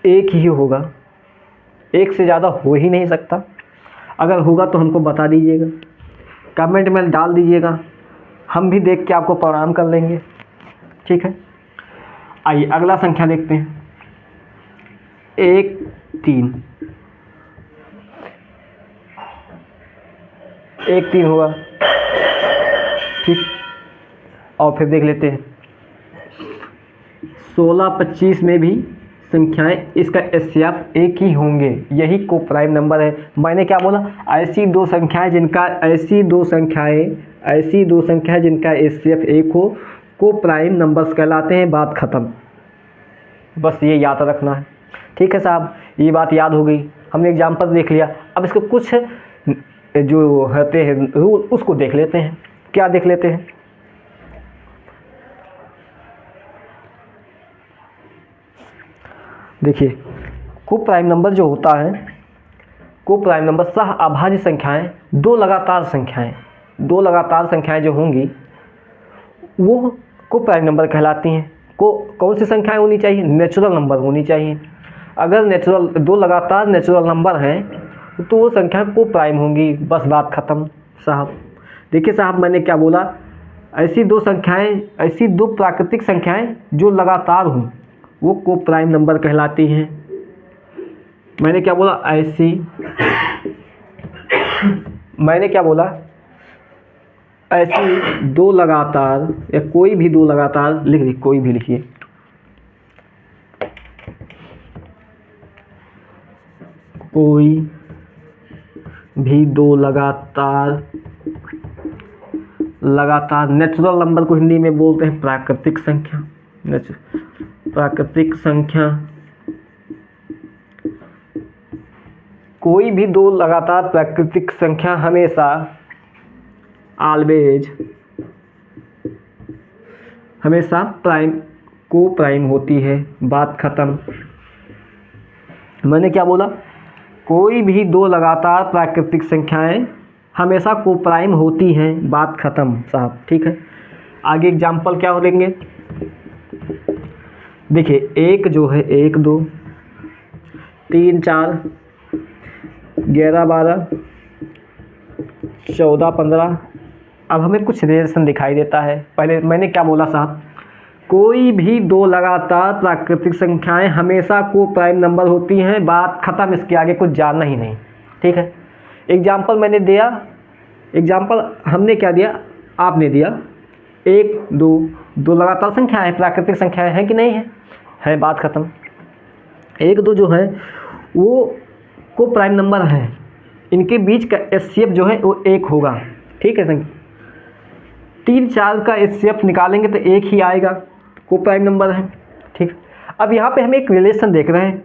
1 ही होगा, एक से ज़्यादा हो ही नहीं सकता। अगर होगा तो हमको बता दीजिएगा, कमेंट में डाल दीजिएगा, हम भी देख के आपको प्रणाम कर लेंगे। ठीक है, आइए अगला संख्या देखते हैं। 1 3, 1 3 होगा। ठीक, और फिर देख लेते हैं 16 25 में भी संख्याएं इसका HCF 1 ही होंगे, यही को प्राइम नंबर है। मैंने क्या बोला? ऐसी दो संख्याएं जिनका, ऐसी दो संख्याएं जिनका HCF 1 हो, को प्राइम नंबर्स कहलाते हैं, बात खत्म। बस ये याद रखना है। ठीक है साहब, ये बात याद हो गई, हमने एग्जाम्पल देख लिया। अब इसको कुछ जो होते हैं रूल उसको देख लेते हैं। क्या देख लेते हैं? देखिए, को प्राइम नंबर जो होता है, को प्राइम नंबर सह अभाज्य संख्याएं, दो लगातार संख्याएं जो होंगी वो को प्राइम नंबर कहलाती हैं। को कौन सी संख्याएं होनी चाहिए? नेचुरल नंबर होनी चाहिए। अगर दो लगातार नेचुरल नंबर हैं तो वो संख्या को प्राइम होंगी, बस बात खत्म साहब। देखिए साहब, मैंने क्या बोला? ऐसी दो प्राकृतिक संख्याएं जो लगातार हों वो को प्राइम नंबर कहलाती हैं। मैंने क्या बोला? ऐसी दो लगातार, या कोई भी दो लगातार लिख दी, कोई भी लिखिए, कोई भी दो लगातार नेचुरल नंबर को हिंदी में बोलते हैं प्राकृतिक संख्या। कोई भी दो लगातार प्राकृतिक संख्या हमेशा को प्राइम होती है, बात खत्म। मैंने क्या बोला? कोई भी दो लगातार प्राकृतिक संख्याएं हमेशा को प्राइम होती हैं, बात खत्म साहब। ठीक है, आगे एग्जाम्पल क्या हो देंगे? देखिए, एक जो है 1 2 3 4 11 12 14 15। अब हमें कुछ रिलेशन दिखाई देता है। पहले मैंने क्या बोला साहब? कोई भी दो लगातार प्राकृतिक संख्याएं हमेशा को प्राइम नंबर होती हैं, बात खत्म। इसके आगे कुछ जानना ही नहीं। ठीक है, एग्जाम्पल मैंने दिया, एग्जाम्पल हमने क्या दिया? आपने दिया 1 2, दो लगातार संख्याएं प्राकृतिक संख्याएं हैं कि नहीं है, बात खत्म। 1 2 जो है वो को प्राइम नंबर है, इनके बीच का HCF जो है वो 1 होगा। ठीक है संख्या 3 4 का HCF निकालेंगे तो 1 ही आएगा, को प्राइम नंबर है। ठीक, अब यहाँ पे हम एक रिलेशन देख रहे हैं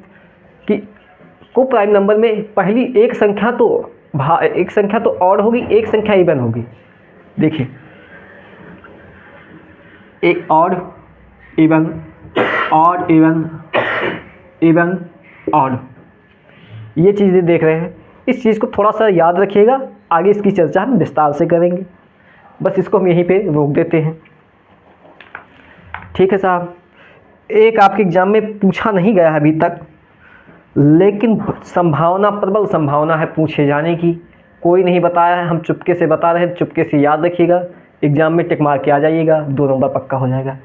कि को प्राइम नंबर में पहली एक संख्या तो ऑड होगी, एक संख्या इवन होगी। देखिए, एक odd even, odd even, even odd, ये चीज़ें देख रहे हैं। इस चीज़ को थोड़ा सा याद रखिएगा, आगे इसकी चर्चा हम विस्तार से करेंगे। बस इसको हम यहीं पे रोक देते हैं। ठीक है साहब, एक आपके एग्जाम में पूछा नहीं गया है अभी तक, लेकिन संभावना, प्रबल संभावना है पूछे जाने की। कोई नहीं बताया है, हम चुपके से बता रहे हैं, चुपके से याद रखिएगा, एग्जाम में टिक मार के आ जाइएगा, 2 नंबर पक्का हो जाएगा।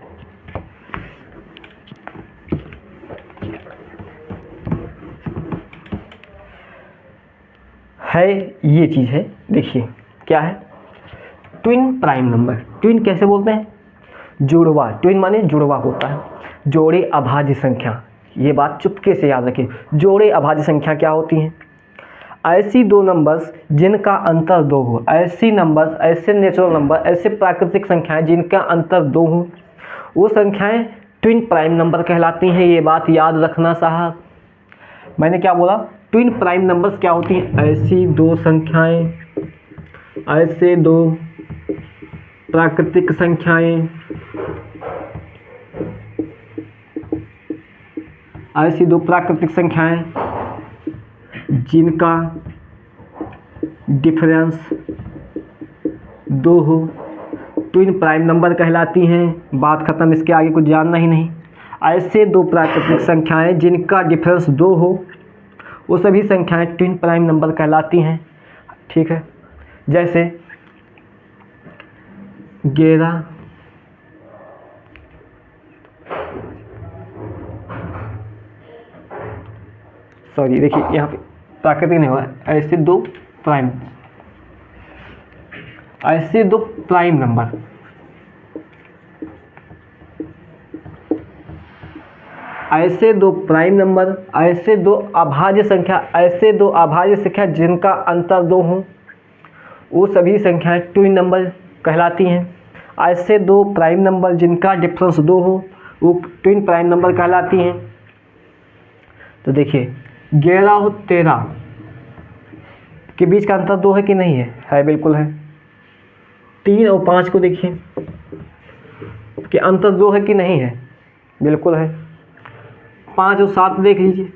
है ये चीज़ है, देखिए क्या है, ट्विन प्राइम नंबर। ट्विन कैसे बोलते हैं? जुड़वा। ट्विन माने जुड़वा होता है, जोड़े अभाज्य संख्या। ये बात चुपके से याद रखिए। जोड़े अभाज्य संख्या क्या होती हैं? ऐसी दो नंबर्स जिनका अंतर 2 हो। ऐसी नंबर्स, ऐसे नेचुरल नंबर, ऐसे प्राकृतिक संख्याएं जिनका अंतर 2 हो, वो संख्याएं ट्विन प्राइम नंबर कहलाती हैं। ये बात याद रखना साहब। मैंने क्या बोला? ट्विन प्राइम नंबर्स क्या होती हैं? ऐसी दो संख्याएं, ऐसे दो प्राकृतिक संख्याएं, ऐसी दो प्राकृतिक संख्याएं जिनका डिफरेंस 2 हो, ट्विन प्राइम नंबर कहलाती हैं। बात खत्म, इसके आगे कुछ जानना ही नहीं। ऐसे दो प्राकृतिक संख्याएं जिनका डिफरेंस 2 हो, वो सभी संख्याएं ट्विन प्राइम नंबर कहलाती हैं। ठीक है, जैसे 11, सॉरी देखिए यहाँ पे प्राकृतिक नहीं हुआ, ऐसे दो प्राइम, ऐसे दो प्राइम नंबर, ऐसे दो प्राइम नंबर, ऐसे दो अभाज्य संख्या, ऐसे दो अभाज्य संख्या जिनका अंतर 2 हो, वो सभी संख्याएं ट्विन नंबर कहलाती हैं। ऐसे दो प्राइम नंबर जिनका डिफरेंस 2 हो, वो ट्विन प्राइम नंबर कहलाती हैं। तो देखिए 11 और 13 के बीच का अंतर 2 है कि नहीं है? है, बिल्कुल है। 3 और 5 को देखिए कि अंतर 2 है कि नहीं है? बिल्कुल है। 5 और 7 देख लीजिए,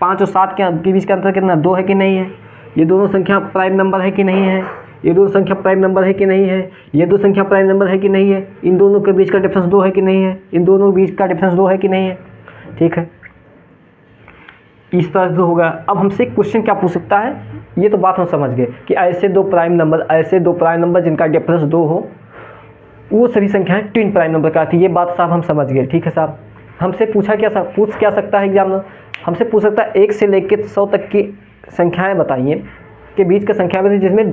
5 और 7 के बीच का अंतर कितना? 2 है कि नहीं है? ये दोनों संख्या प्राइम नंबर है कि नहीं है? ये दोनों संख्या प्राइम नंबर है कि नहीं है? ये दो संख्या प्राइम नंबर है कि नहीं है? इन दोनों के बीच का डिफरेंस 2 है कि नहीं है? इन दोनों के बीच का डिफरेंस 2 है कि नहीं है? ठीक है, इस तरह से होगा। अब हमसे क्वेश्चन क्या पूछ सकता है? ये तो बात हम समझ गए कि ऐसे दो प्राइम नंबर, ऐसे दो प्राइम नंबर जिनका डिफरेंस 2 हो, वो सभी संख्याएं ट्विन प्राइम नंबर का आती है। ये बात साहब हम समझ गए। ठीक है साहब, हमसे पूछा पूछ क्या सकता है एग्जामिनर? हमसे पूछ सकता है 1 से लेकर 100 तक की संख्याएं बताइए के बीच का संख्या बताइए जिसमें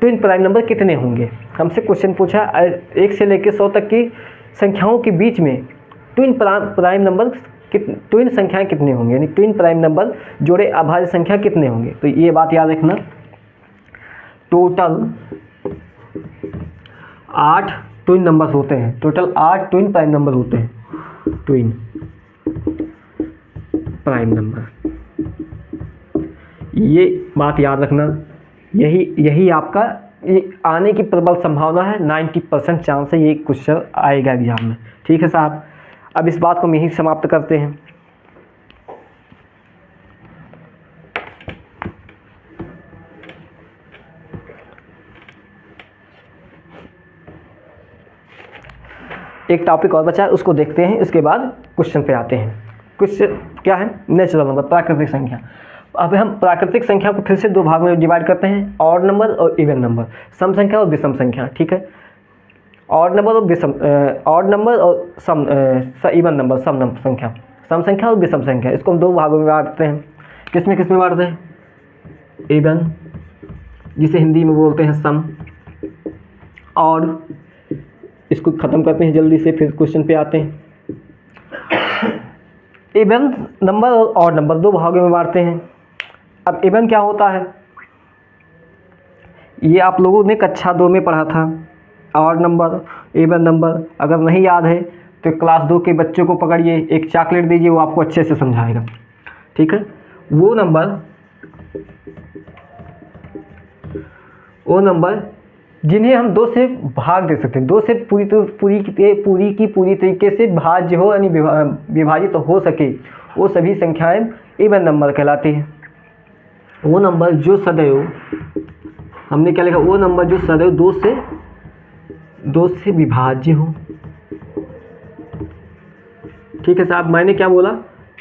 ट्विन प्राइम नंबर कितने होंगे। हमसे क्वेश्चन पूछा 1 से लेकर 100 तक की संख्याओं के बीच में ट्विन प्राइम नंबर, ट्विन संख्याएं कितने होंगे, यानी ट्विन प्राइम नंबर जोड़े अभाज्य संख्या कितने होंगे। तो ये बात याद रखना, टोटल 8 ट्विन नंबर्स होते हैं। टोटल 8 ट्विन प्राइम नंबर होते हैं। ट्विन प्राइम नंबर, ये बात याद रखना। यही आपका ये आने की प्रबल संभावना है। 90% चांस है ये क्वेश्चन आएगा एग्जाम में। ठीक है साहब, अब इस बात को हम यहीं समाप्त करते हैं। एक टॉपिक और बचा है, उसको देखते हैं, इसके बाद क्वेश्चन पे आते हैं। क्वेश्चन क्या है? नेचुरल नंबर, प्राकृतिक संख्या। अब हम प्राकृतिक संख्या को फिर से 2 भाग में डिवाइड करते हैं, ऑड नंबर और इवन नंबर, सम संख्या और विषम संख्या। ठीक है, ऑड नंबर और विषम, ऑड नंबर और इवन नंबर, सम संख्या, सम संख्या और विषम संख्या, इसको हम 2 भागों में बांटते हैं। किस में बांटते हैं? इवन, जिसे हिंदी में बोलते हैं सम, ऑड, इसको ख़त्म करते हैं जल्दी से, फिर क्वेश्चन पे आते हैं। इवन नंबर और ऑड नंबर 2 भागों में बांटते हैं। अब इवन क्या होता है? ये आप लोगों ने कक्षा 2 में पढ़ा था। ऑड नंबर, इवन नंबर, अगर नहीं याद है तो क्लास 2 के बच्चों को पकड़िए, एक चॉकलेट दीजिए, वो आपको अच्छे से समझाएगा। ठीक है। वो नंबर जिन्हें हम 2 से भाग दे सकते हैं, 2 से पूरी तरीके से भाज्य हो यानी विभाजित तो हो सके, वो सभी संख्याएं इवन नंबर कहलाती हैं। वो नंबर जो सदैव, हमने क्या लिखा, वो नंबर जो सदैव 2 से विभाज्य हो। ठीक है साहब, मैंने क्या बोला,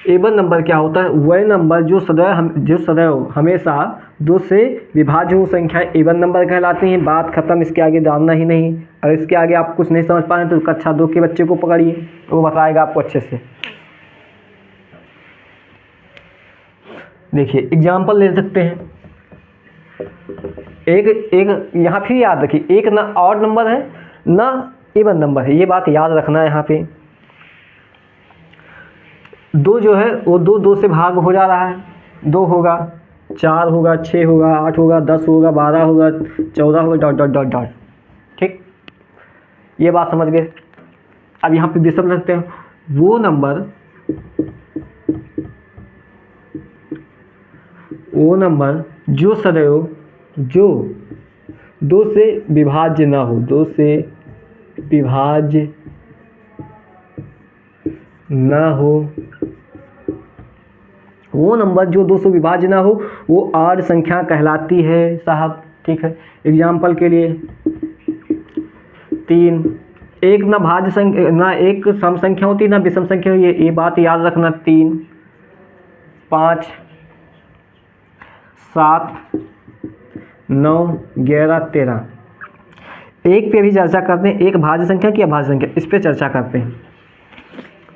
एवन नंबर क्या होता है, वह नंबर जो सदैव हमेशा 2 से विभाज्य हो संख्याएं एवन नंबर कहलाती हैं। बात खत्म, इसके आगे जानना ही नहीं। और इसके आगे आप कुछ नहीं समझ पा रहे तो कक्षा 2 के बच्चे को पकड़िए, वो बताएगा आपको अच्छे से। देखिए एग्जाम्पल ले सकते हैं। एक यहाँ फिर याद रखिए, एक ना ऑड नंबर है ना इवन नंबर है, ये बात याद रखना है। यहाँ पे 2 जो है वो 2 से भाग हो जा रहा है, 2 होगा, 4 होगा, 6 होगा, 8 होगा, 10 होगा, 12 होगा, 14 होगा, डॉट डॉट डॉट डॉट। ठीक, ये बात समझ गए। अब यहाँ पे विषम रखते हैं। वो नंबर जो सदैव 2 से विभाज्य ना हो, 2 से विभाज्य ना हो, वो नंबर जो 2 से विभाज्य ना हो वो ऑड संख्या कहलाती है साहब। ठीक है, एग्जाम्पल के लिए 3, एक ना भाज्य संख्या, ना एक सम संख्या होती ना विषम संख्या, ये बात याद रखना। 3, 5, 7, 9, 11, 13। एक पे भी चर्चा करते हैं, एक भाज्य संख्या की अभाज्य संख्या, इस पे चर्चा करते हैं।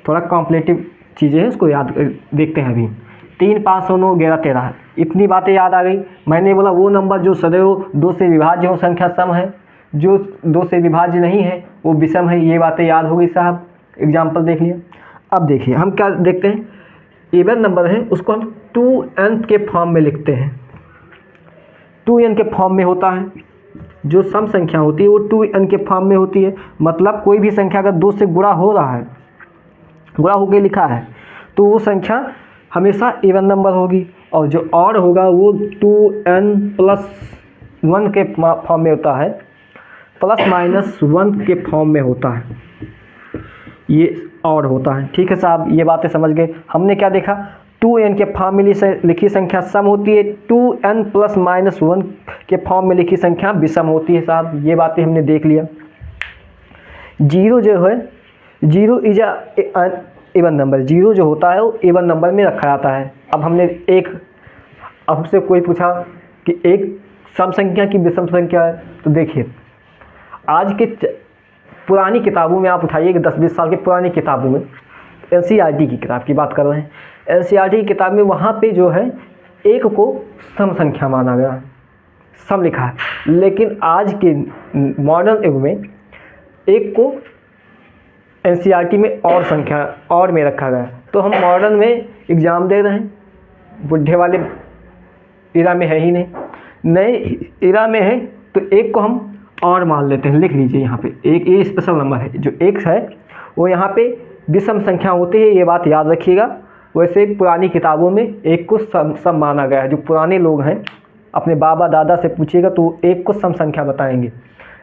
थोड़ा कॉम्प्लिकेटिव चीज़ें हैं, उसको याद देखते हैं अभी। 3, 5, 9, 11, 13, इतनी बातें याद आ गई। मैंने बोला वो नंबर जो सदैव 2 से विभाज्य हो संख्या सम है, जो 2 से विभाज्य नहीं है वो विषम है। ये बातें याद हो गई साहब, एग्जाम्पल देख लिया। अब देखिए हम क्या देखते हैं, इवन नंबर है उसको हम 2n के फॉर्म में लिखते हैं। 2n के फॉर्म में होता है, जो सम संख्या होती है वो 2n के फॉर्म में होती है। मतलब कोई भी संख्या अगर 2 से गुणा हो रहा है, गुणा होके लिखा है, तो वो संख्या हमेशा इवन नंबर होगी। और जो ऑड होगा वो 2n+1 के फॉर्म में होता है, ±1 के फॉर्म में होता है, ये ऑड होता है। ठीक है साहब, ये बातें समझ गए। हमने क्या देखा, 2n के फॉर्म में लिखी संख्या सम होती है, 2n + -1 के फॉर्म में लिखी संख्या विषम होती है साहब। ये बातें हमने देख लिया। 0 जो है, 0 इज इवन नंबर, 0 जो होता है वो इवन नंबर में रखा जाता है। अब हमसे कोई पूछा कि एक सम संख्या की विषम संख्या है, तो देखिए आज के पुरानी किताबों में आप उठाइए कि 10-20 साल की पुरानी किताबों में, NCERT की किताब की बात कर रहे हैं, NCERT की किताब में वहाँ पे जो है एक को सम संख्या माना गया, सम लिखा है। लेकिन आज के मॉडर्न युग में एक को NCERT में और संख्या और में रखा गया। तो हम मॉडर्न में एग्ज़ाम दे रहे हैं, बुढ़े वाले इरा में है ही नहीं, नए इरा में है, तो एक को हम और मान लेते हैं। लिख लीजिए यहाँ पे, एक ये स्पेशल नंबर है, जो एक है वो यहाँ पे विषम संख्या होती है, ये बात याद रखिएगा। वैसे पुरानी किताबों में एक को सम माना गया है। जो पुराने लोग हैं अपने बाबा दादा से पूछिएगा तो एक को सम संख्या बताएंगे,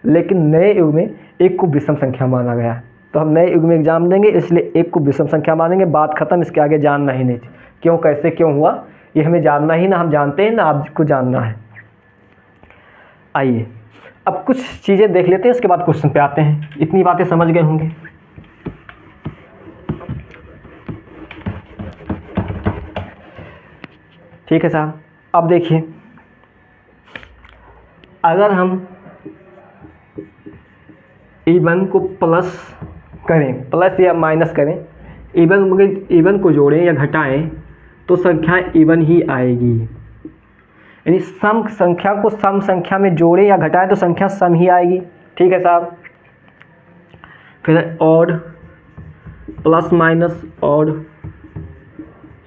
लेकिन नए युग में एक को विषम संख्या माना गया है। तो हम नए युग में एग्जाम देंगे, इसलिए एक को विषम संख्या मानेंगे। बात खत्म, इसके आगे जानना ही नहीं, क्यों कैसे क्यों हुआ ये हमें जानना ही ना, हम जानते हैं ना आपको जानना है। आइए अब कुछ चीज़ें देख लेते हैं, इसके बाद क्वेश्चन पे आते हैं। इतनी बातें समझ गए होंगे। ठीक है साहब, अब देखिए अगर हम इवन को प्लस करें, प्लस या माइनस करें, इवन को जोड़ें या घटाएं तो संख्या इवन ही आएगी। यानी सम संख्या को सम संख्या में जोड़ें या घटाएं तो संख्या सम ही आएगी। ठीक है साहब, फिर ऑड, प्लस माइनस ऑड,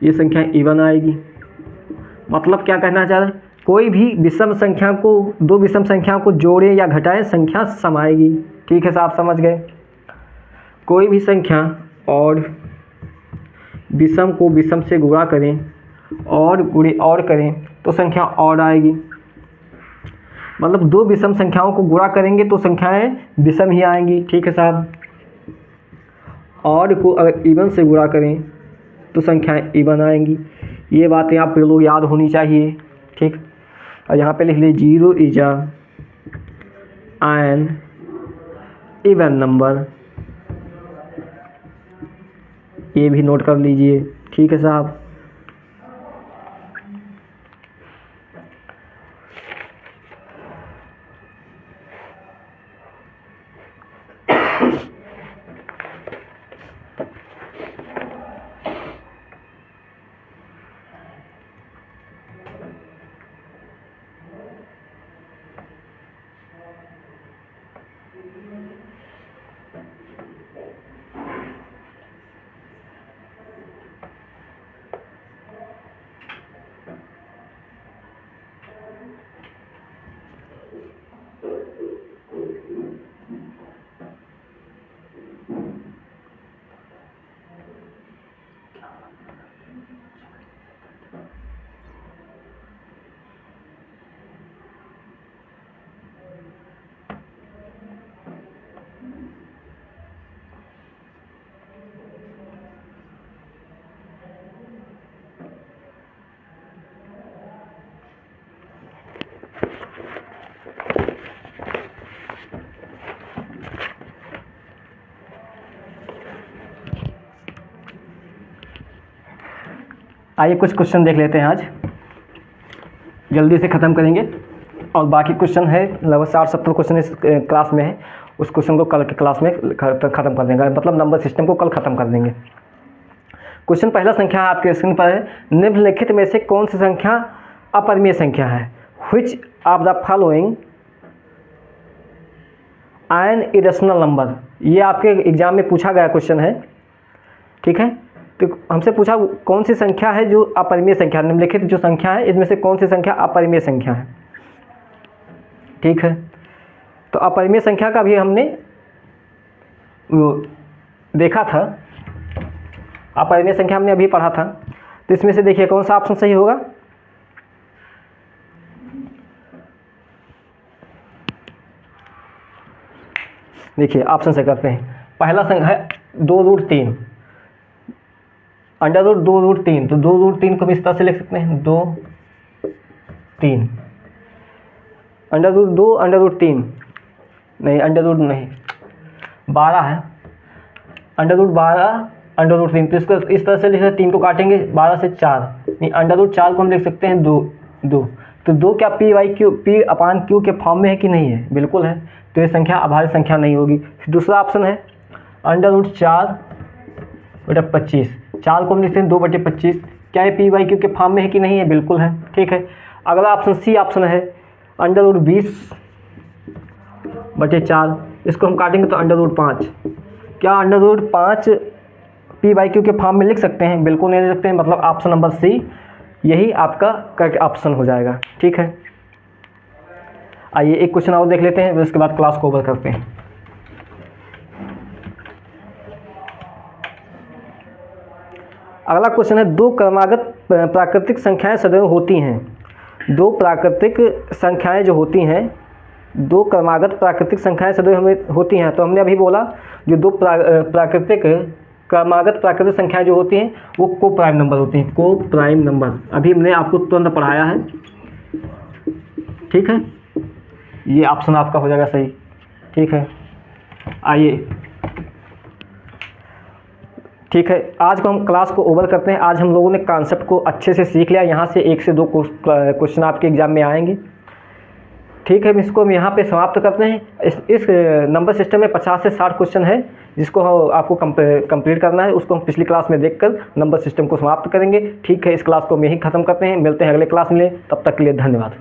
ये संख्या इवन आएगी। मतलब क्या कहना चाह रहे हैं, कोई भी विषम संख्या को, 2 विषम संख्याओं को जोड़ें या घटाएं संख्या सम आएगी। ठीक है साहब, समझ गए। कोई भी संख्या और विषम को विषम से गुणा करें और गुणे और करें तो संख्या और आएगी, मतलब दो विषम संख्याओं को गुणा करेंगे तो संख्याएं विषम ही आएंगी। ठीक है साहब, और को अगर इवन से गुणा करें तो संख्याएं इवन आएंगी। ये बातें आप लोग याद होनी चाहिए। ठीक, और यहाँ पे लिख लीजिए 0 इज एन इवन नंबर, ये भी नोट कर लीजिए। ठीक है साहब, आइए कुछ क्वेश्चन देख लेते हैं, आज जल्दी से ख़त्म करेंगे और बाकी क्वेश्चन है लगभग 60-70 क्वेश्चन इस क्लास में है, उस क्वेश्चन को कल के क्लास में ख़त्म कर देंगे, मतलब नंबर सिस्टम को कल ख़त्म कर देंगे। क्वेश्चन पहला संख्या आपके स्क्रीन पर है, निम्नलिखित में से कौन सी संख्या अपरिमेय संख्या है? Which of the following an irrational number, ये आपके एग्जाम में पूछा गया क्वेश्चन है। ठीक है, तो हमसे पूछा कौन सी संख्या है जो अपरिमेय संख्या, निम्नलिखित जो संख्या है इसमें से कौन सी संख्या अपरिमेय संख्या है। ठीक है, तो अपरिमेय संख्या का भी हमने देखा था, अपरिमेय संख्या हमने अभी पढ़ा था। तो इसमें से देखिए कौन सा ऑप्शन सही होगा। देखिए ऑप्शन से करते हैं। पहला संख्या है 2√3, अंडर रूट 2√3, तो 2√3 को भी इस तरह से लिख सकते हैं 2√3, अंडर रूट 2 अंडर रूट 3 नहीं, अंडर रूट नहीं 12 है, अंडर रूट 12 अंडर रूट 3, तो इसको इस तरह से लिख सकते हैं, 3 को काटेंगे 12 से 4, नहीं अंडर रूट 4 को हम लिख सकते हैं 2। तो 2 क्या P/Q के फॉर्म में है कि नहीं है? बिल्कुल है, तो ये संख्या अभाज्य संख्या नहीं होगी। दूसरा ऑप्शन है अंडर रूट 4/25, 4 को हम लिखते हैं 2/25, क्या ये P/Q के फॉर्म में है कि नहीं है? बिल्कुल है। ठीक है, अगला ऑप्शन सी ऑप्शन है अंडर रूट 20/4, इसको हम काटेंगे तो अंडर रूट 5, क्या अंडर रूट 5 P/Q के फॉर्म में लिख सकते हैं? बिल्कुल नहीं लिख सकते हैं, मतलब ऑप्शन नंबर सी यही आपका करेक्ट ऑप्शन हो जाएगा। ठीक है, आइए एक क्वेश्चन और देख लेते हैं, फिर उसके बाद क्लास को ओवर करते हैं। अगला क्वेश्चन है, दो क्रमागत प्राकृतिक संख्याएं सदैव होती हैं। दो प्राकृतिक संख्याएं जो होती हैं, दो क्रमागत प्राकृतिक संख्याएं सदैव हमें होती हैं। तो हमने अभी बोला जो दो क्रमागत प्राकृतिक संख्याएं जो होती हैं वो को प्राइम नंबर होती हैं, को प्राइम नंबर। अभी हमने आपको तुरंत पढ़ाया है। ठीक है, ये ऑप्शन आपका हो जाएगा सही। ठीक है, आइए ठीक है, आज को हम क्लास को ओवर करते हैं। आज हम लोगों ने कॉन्सेप्ट को अच्छे से सीख लिया, यहाँ से 1 से 2 क्वेश्चन आपके एग्जाम में आएंगे। ठीक है, इसको हम यहाँ पे समाप्त करते हैं। इस नंबर सिस्टम में 50 से 60 क्वेश्चन है जिसको आपको कंप्लीट करना है, उसको हम पिछली क्लास में देखकर नंबर सिस्टम को समाप्त करेंगे। ठीक है, इस क्लास को हम यहीं ख़त्म करते हैं, मिलते हैं अगले क्लास में, तब तक के लिए धन्यवाद।